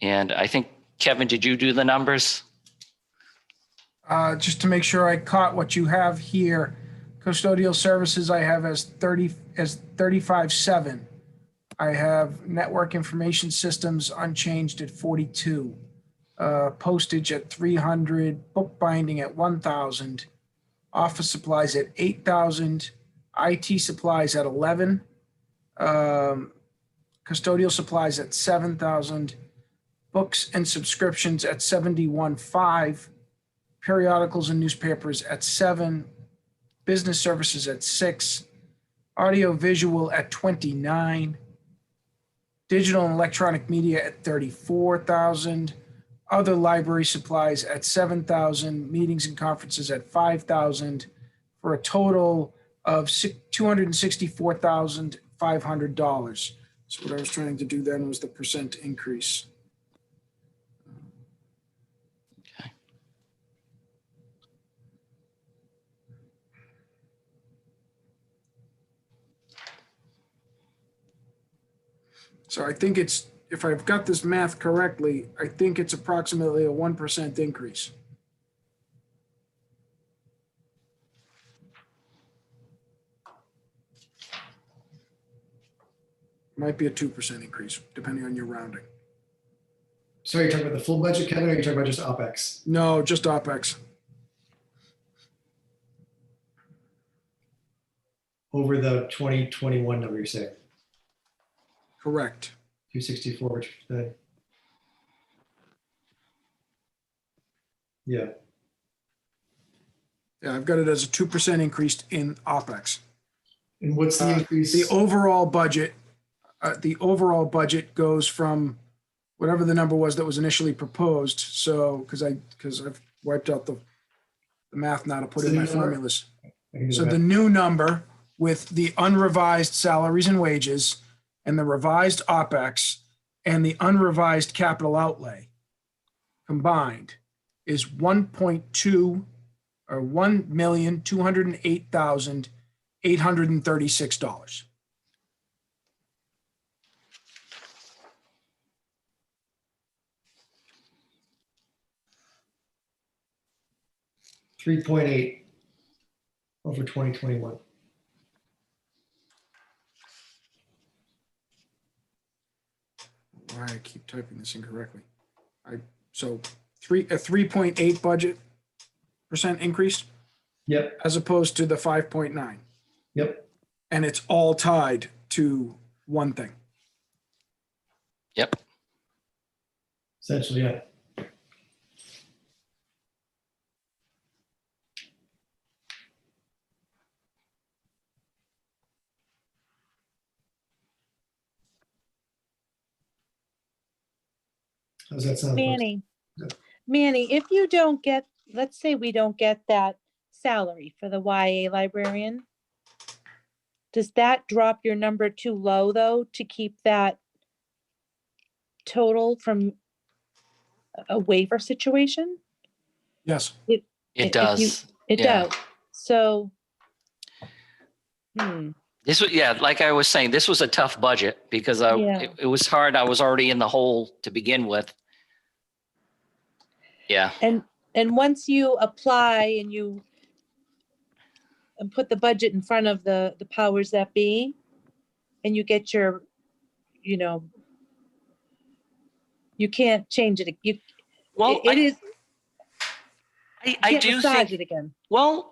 And I think, Kevin, did you do the numbers? Just to make sure I caught what you have here, custodial services I have as 35.7. I have network information systems unchanged at 42. Postage at 300, bookbinding at 1,000, office supplies at 8,000, IT supplies at 11, custodial supplies at 7,000, books and subscriptions at 71.5, periodicals and newspapers at 7, business services at 6, audio visual at 29, digital and electronic media at 34,000, other library supplies at 7,000, meetings and conferences at 5,000, for a total of $264,500. So what I was trying to do then was the percent increase. So I think it's, if I've got this math correctly, I think it's approximately a 1% increase. Might be a 2% increase, depending on your rounding. So you're talking about the full budget, Kevin, or are you talking about just OpEx? No, just OpEx. Over the 2021 number you're saying? Correct. 264, which yeah. Yeah, I've got it as a 2% increase in OpEx. And what's the increase? The overall budget goes from whatever the number was that was initially proposed. So, because I've wiped out the math now to put in my formulas. So the new number with the unrevised salaries and wages and the revised OpEx and the unrevised capital outlay combined is $1,208,836. $3.8 over 2021. Why I keep typing this incorrectly. So a 3.8 budget percent increase Yep. as opposed to the 5.9. Yep. And it's all tied to one thing. Yep. Essentially, yeah. How's that sound? folks? Manny, if you don't get, let's say we don't get that salary for the YA librarian, does that drop your number too low though, to keep that total from a waiver situation? Yes. It It does. does. So, This was, like I was saying, this was a tough budget because Yeah. it was hard. I was already in the hole to begin with. Yeah. and once you apply and put the budget in front of the powers that be, and you get your, you can't change it. Well, It is, I Can't do massage think, it again. well,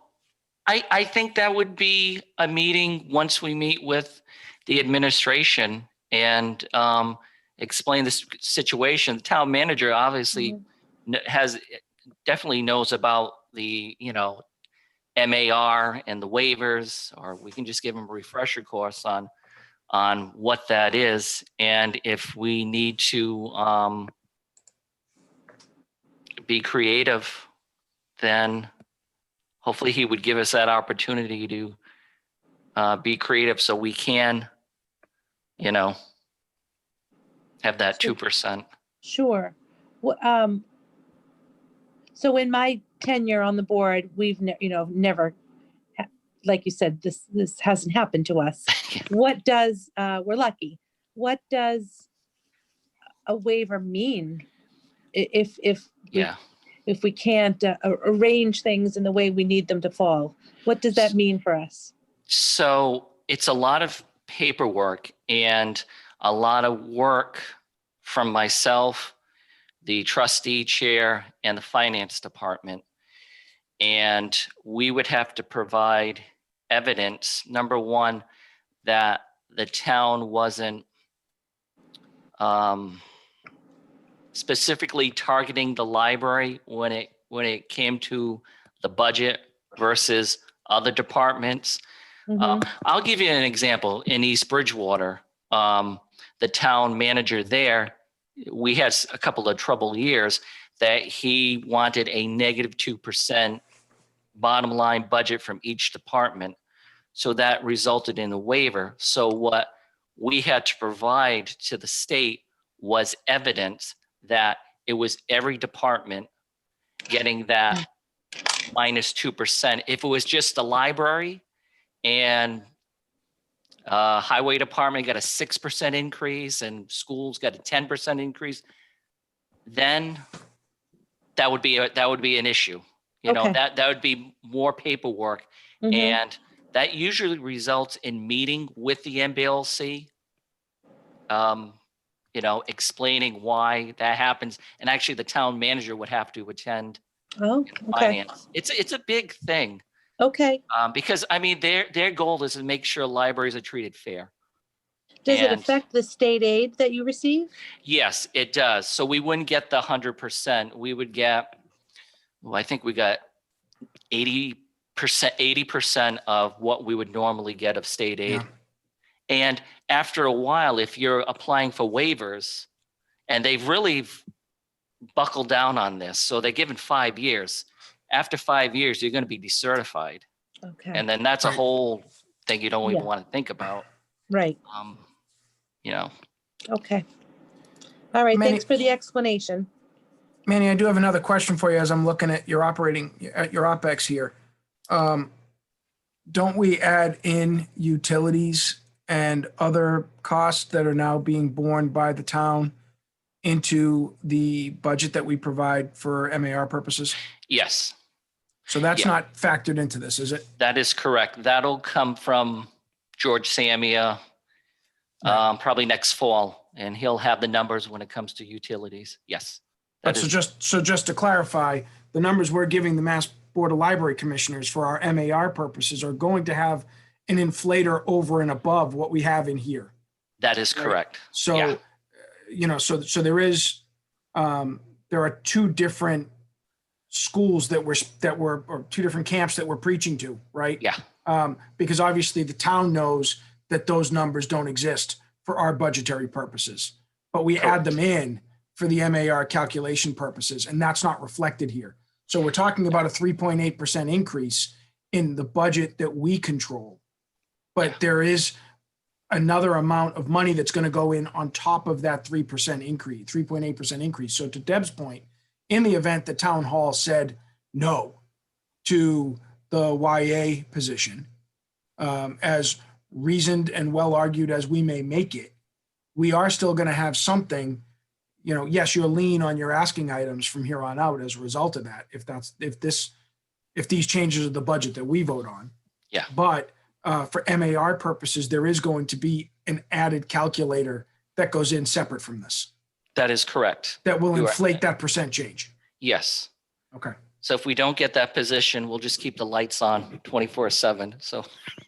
I think that would be a meeting once we meet with the administration and explain this situation. The town manager obviously definitely knows about the, MAR and the waivers, or we can just give them a refresher course on what that is. And if we need to be creative, then hopefully he would give us that opportunity to be creative so we can, have that 2%. Sure. So in my tenure on the board, we've never, like you said, this hasn't happened to us. What does we're lucky? What does a waiver mean if we can't arrange things in the way we need them to fall? What does that mean for us? So it's a lot of paperwork and a lot of work from myself, the trustee chair, and the finance department. And we would have to provide evidence, number one, that the town wasn't specifically targeting the library when it came to the budget versus other departments. I'll give you an example. In East Bridgewater, the town manager there, we had a couple of troubled years that he wanted a negative 2% bottom line budget from each department. So that resulted in a waiver. So what we had to provide to the state was evidence that it was every department getting that minus 2%. If it was just the library and highway department got a 6% increase and schools got a 10% increase, then that would be an issue. Okay. That would be more paperwork. And that usually results in meeting with the MBLC, explaining why that happens. And actually the town manager would have to attend finance. It's a big thing. Okay. Because their goal is to make sure libraries are treated fair. Does it affect the state aid that you receive? Yes, it does. So we wouldn't get the 100%. We would get, I think we got 80% of what we would normally get of state aid. Yeah. And after a while, if you're applying for waivers, and they've really buckled down on this, so they're given 5 years. After 5 years, you're going to be decertified. Okay. And then that's a whole thing you don't even want to think about. Right. Okay. All right. Manny, thanks for the explanation. Manny, I do have another question for you as I'm looking at your OpEx here. Don't we add in utilities and other costs that are now being borne by the town into the budget that we provide for MAR purposes? Yes. So that's not factored into this, is it? That is correct. That'll come from George Samia probably next fall, and he'll have the numbers when it comes to utilities. Yes. So just to clarify, the numbers we're giving the Mass Board of Library Commissioners for our MAR purposes are going to have an inflator over and above what we have in here. That is correct. Right? So, so there is, there are two different schools or two different camps that we're preaching to, right? Yeah. Because obviously the town knows that those numbers don't exist for our budgetary purposes, but we add them in for the MAR calculation purposes, and that's not reflected here. So we're talking about a 3.8% increase in the budget that we control, but there is another amount of money that's going to go in on top of that 3% increase, 3.8% increase. So to Deb's point, in the event that town hall said no to the YA position, as reasoned and well argued as we may make it, we are still going to have something. Yes, you're lean on your asking items from here on out as a result of that. If these changes are the budget that we vote on. Yeah. But for MAR purposes, there is going to be an added calculator that goes in separate from this. That is correct. That will inflate that percent change. Yes. Okay. So if we don't get that position, we'll just keep the lights on 24/7. So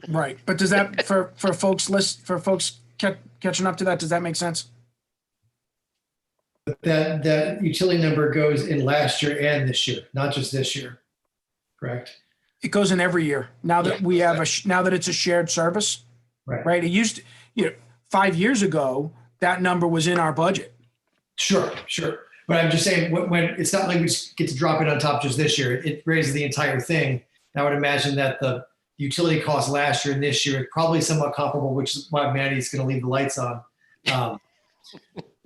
Right. But does that, for folks catching up to that, does that make sense? But that utility number goes in last year and this year, not just this year, correct? It goes in every year. Now that we have now that it's a shared service, right? It used to, 5 years ago, that number was in our budget. Sure. But I'm just saying, when it's not like we just get to drop it on top just this year, it raises the entire thing. And I would imagine that the utility cost last year and this year is probably somewhat comparable, which is why Maddie's going to leave the lights on.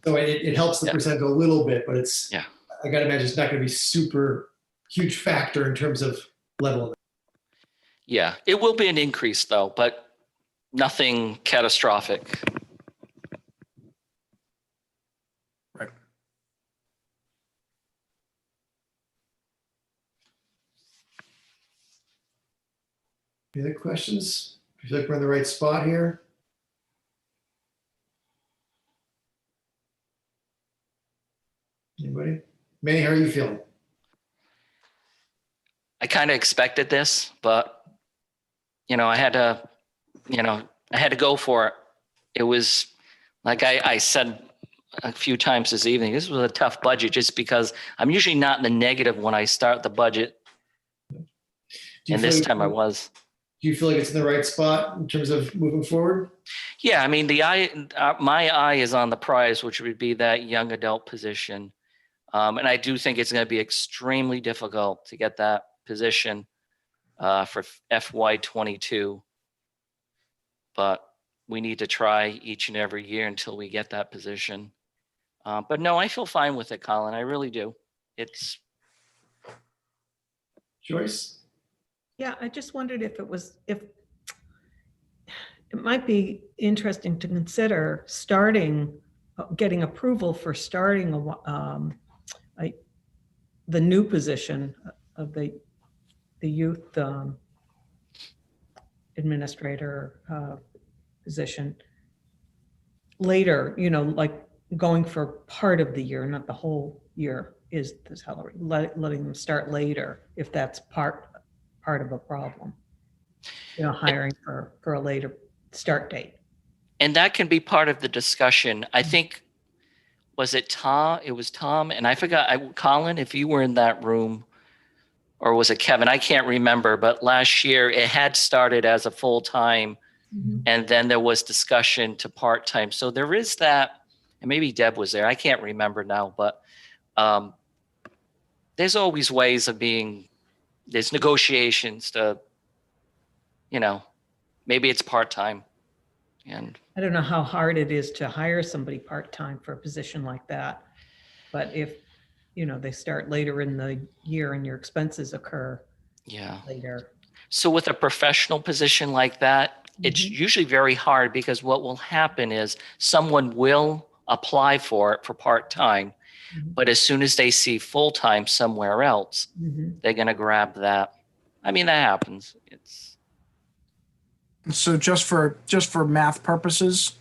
So it helps the percent a little bit, but it's, I got to imagine it's not going to be super huge factor in terms of level. yeah, it will be an increase though, but nothing catastrophic. Right. Any other questions? I feel like we're in the right spot here. Anybody? Manny, how are you feeling? I kind of expected this, but I had to go for it. It was like I said a few times this evening, this was a tough budget just because I'm usually not in the negative when I start the budget. And this time I was. Do you feel like it's in the right spot in terms of moving forward? Yeah, I mean, my eye is on the prize, which would be that young adult position. And I do think it's going to be extremely difficult to get that position for FY22. But we need to try each and every year until we get that position. But no, I feel fine with it, Colin. I really do. It's Joyce? Yeah, I just wondered if it might be interesting to consider getting approval for starting the new position of the youth administrator position later, like going for part of the year, not the whole year is the salary, letting them start later if that's part of a problem, hiring for a later start date. And that can be part of the discussion. I think, was it Tom? It was Tom. And I forgot, Colin, if you were in that room, or was it Kevin? I can't remember. But last year it had started as a full-time, and then there was discussion to part-time. So there is that, and maybe Deb was there. I can't remember now, but there's always ways of there's negotiations to, maybe it's part-time. And I don't know how hard it is to hire somebody part-time for a position like that. But if, they start later in the year and your expenses occur later. So with a professional position like that, it's usually very hard because what will happen is someone will apply for it for part-time, but as soon as they see full-time somewhere else, they're going to grab that. I mean, that happens. So just for math purposes,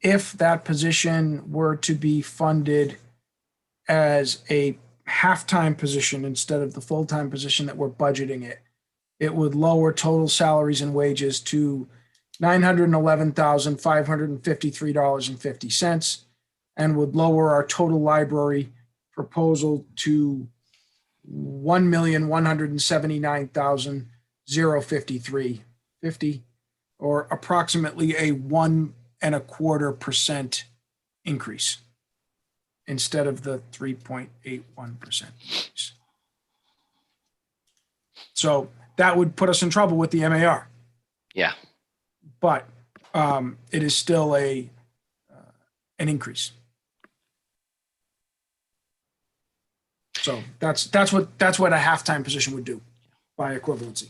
if that position were to be funded as a half-time position instead of the full-time position that we're budgeting it would lower total salaries and wages to $911,553.50 and would lower our total library proposal to $1,179,053.50, or approximately a 1.25% increase instead of the 3.81% increase. So that would put us in trouble with the MAR. Yeah. But it is still an increase. So that's what a halftime position would do by equivalency.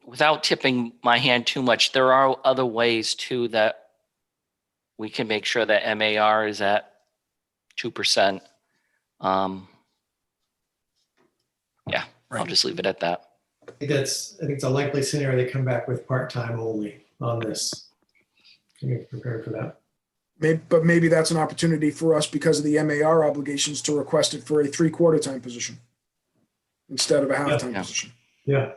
Without tipping my hand too much, there are other ways too that we can make sure that MAR is at 2%. I'll just leave it at that. I think it's a likely scenario they come back with part-time only on this. Can you prepare for that? But maybe that's an opportunity for us because of the MAR obligations to request it for a 3/4 time position instead of a half-time Yeah. position. Yeah.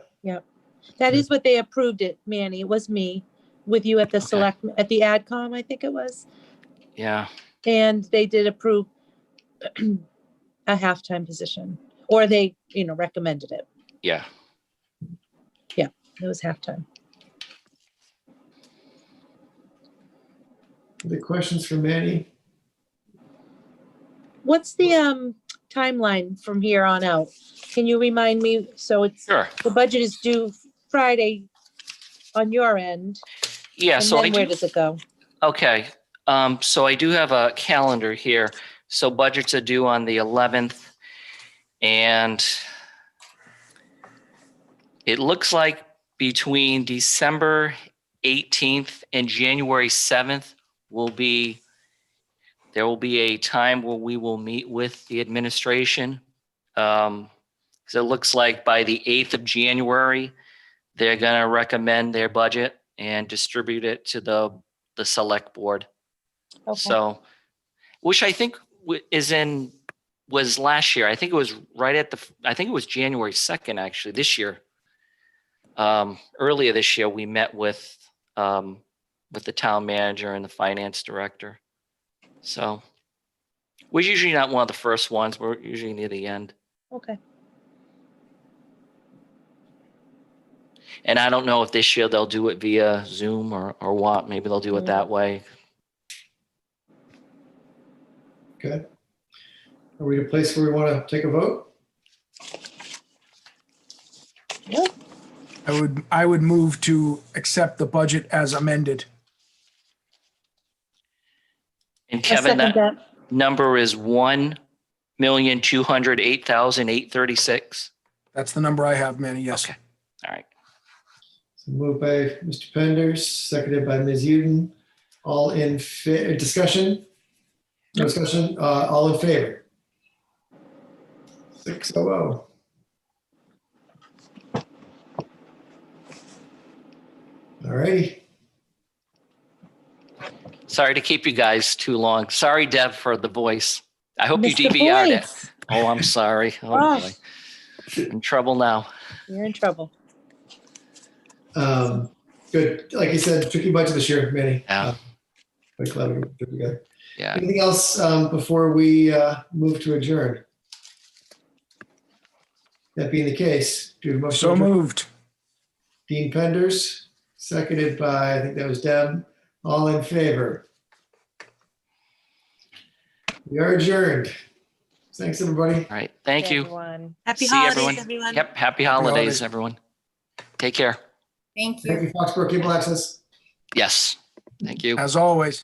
That is what they approved it, Manny. It was me with you at the at the AdCom, I think it was. Yeah. And they did approve a halftime position, or they, recommended it. Yeah. It was halftime. Other questions for Manny? What's the timeline from here on out? Can you remind me? So it's Sure. the budget is due Friday on your end. Yeah. And So then where does it go? Okay. So I do have a calendar here. So budgets are due on the 11th, and it looks like between December 18th and January 7th there will be a time where we will meet with the administration. So it looks like by the 8th of January, they're going to recommend their budget and distribute it to the select board. Okay. So, which I think was last year. I think it was I think it was January 2nd, actually, this year. Earlier this year, we met with the town manager and the finance director. So we're usually not one of the first ones. We're usually near the end. Okay. And I don't know if this year they'll do it via Zoom or what. Maybe they'll do it that way. Okay. Are we at a place where we want to take a vote? I would move to accept the budget as amended. And I Kevin, second that number is 1,208,836. That's the number I have, Manny, yes. Okay. All right. So moved by Mr. Penders, seconded by Ms. Uden. All in discussion? No discussion? All in favor? 600. All righty. Sorry to keep you guys too long. Sorry, Deb, for the voice. I hope you Mr. DVR'd it. Boyce, Oh, I'm sorry. Oh, Oh. boy. In trouble now. you're in trouble. Good. Like you said, tricky budget this year, Manny. Yeah. But glad we got it together. Yeah. Anything else before we move to adjourn? That being the case, do you have a motion? So to adjourn? moved. Dean Penders, seconded by, I think that was Deb. All in favor? We are adjourned. Thanks, everybody. All right. Thank you. Everyone. Happy See holidays, everyone. everyone. Yep. Happy holidays, holidays. everyone. Take care. Thank you. Thank you, Foxborough Cable Access. Yes. Thank you. As always.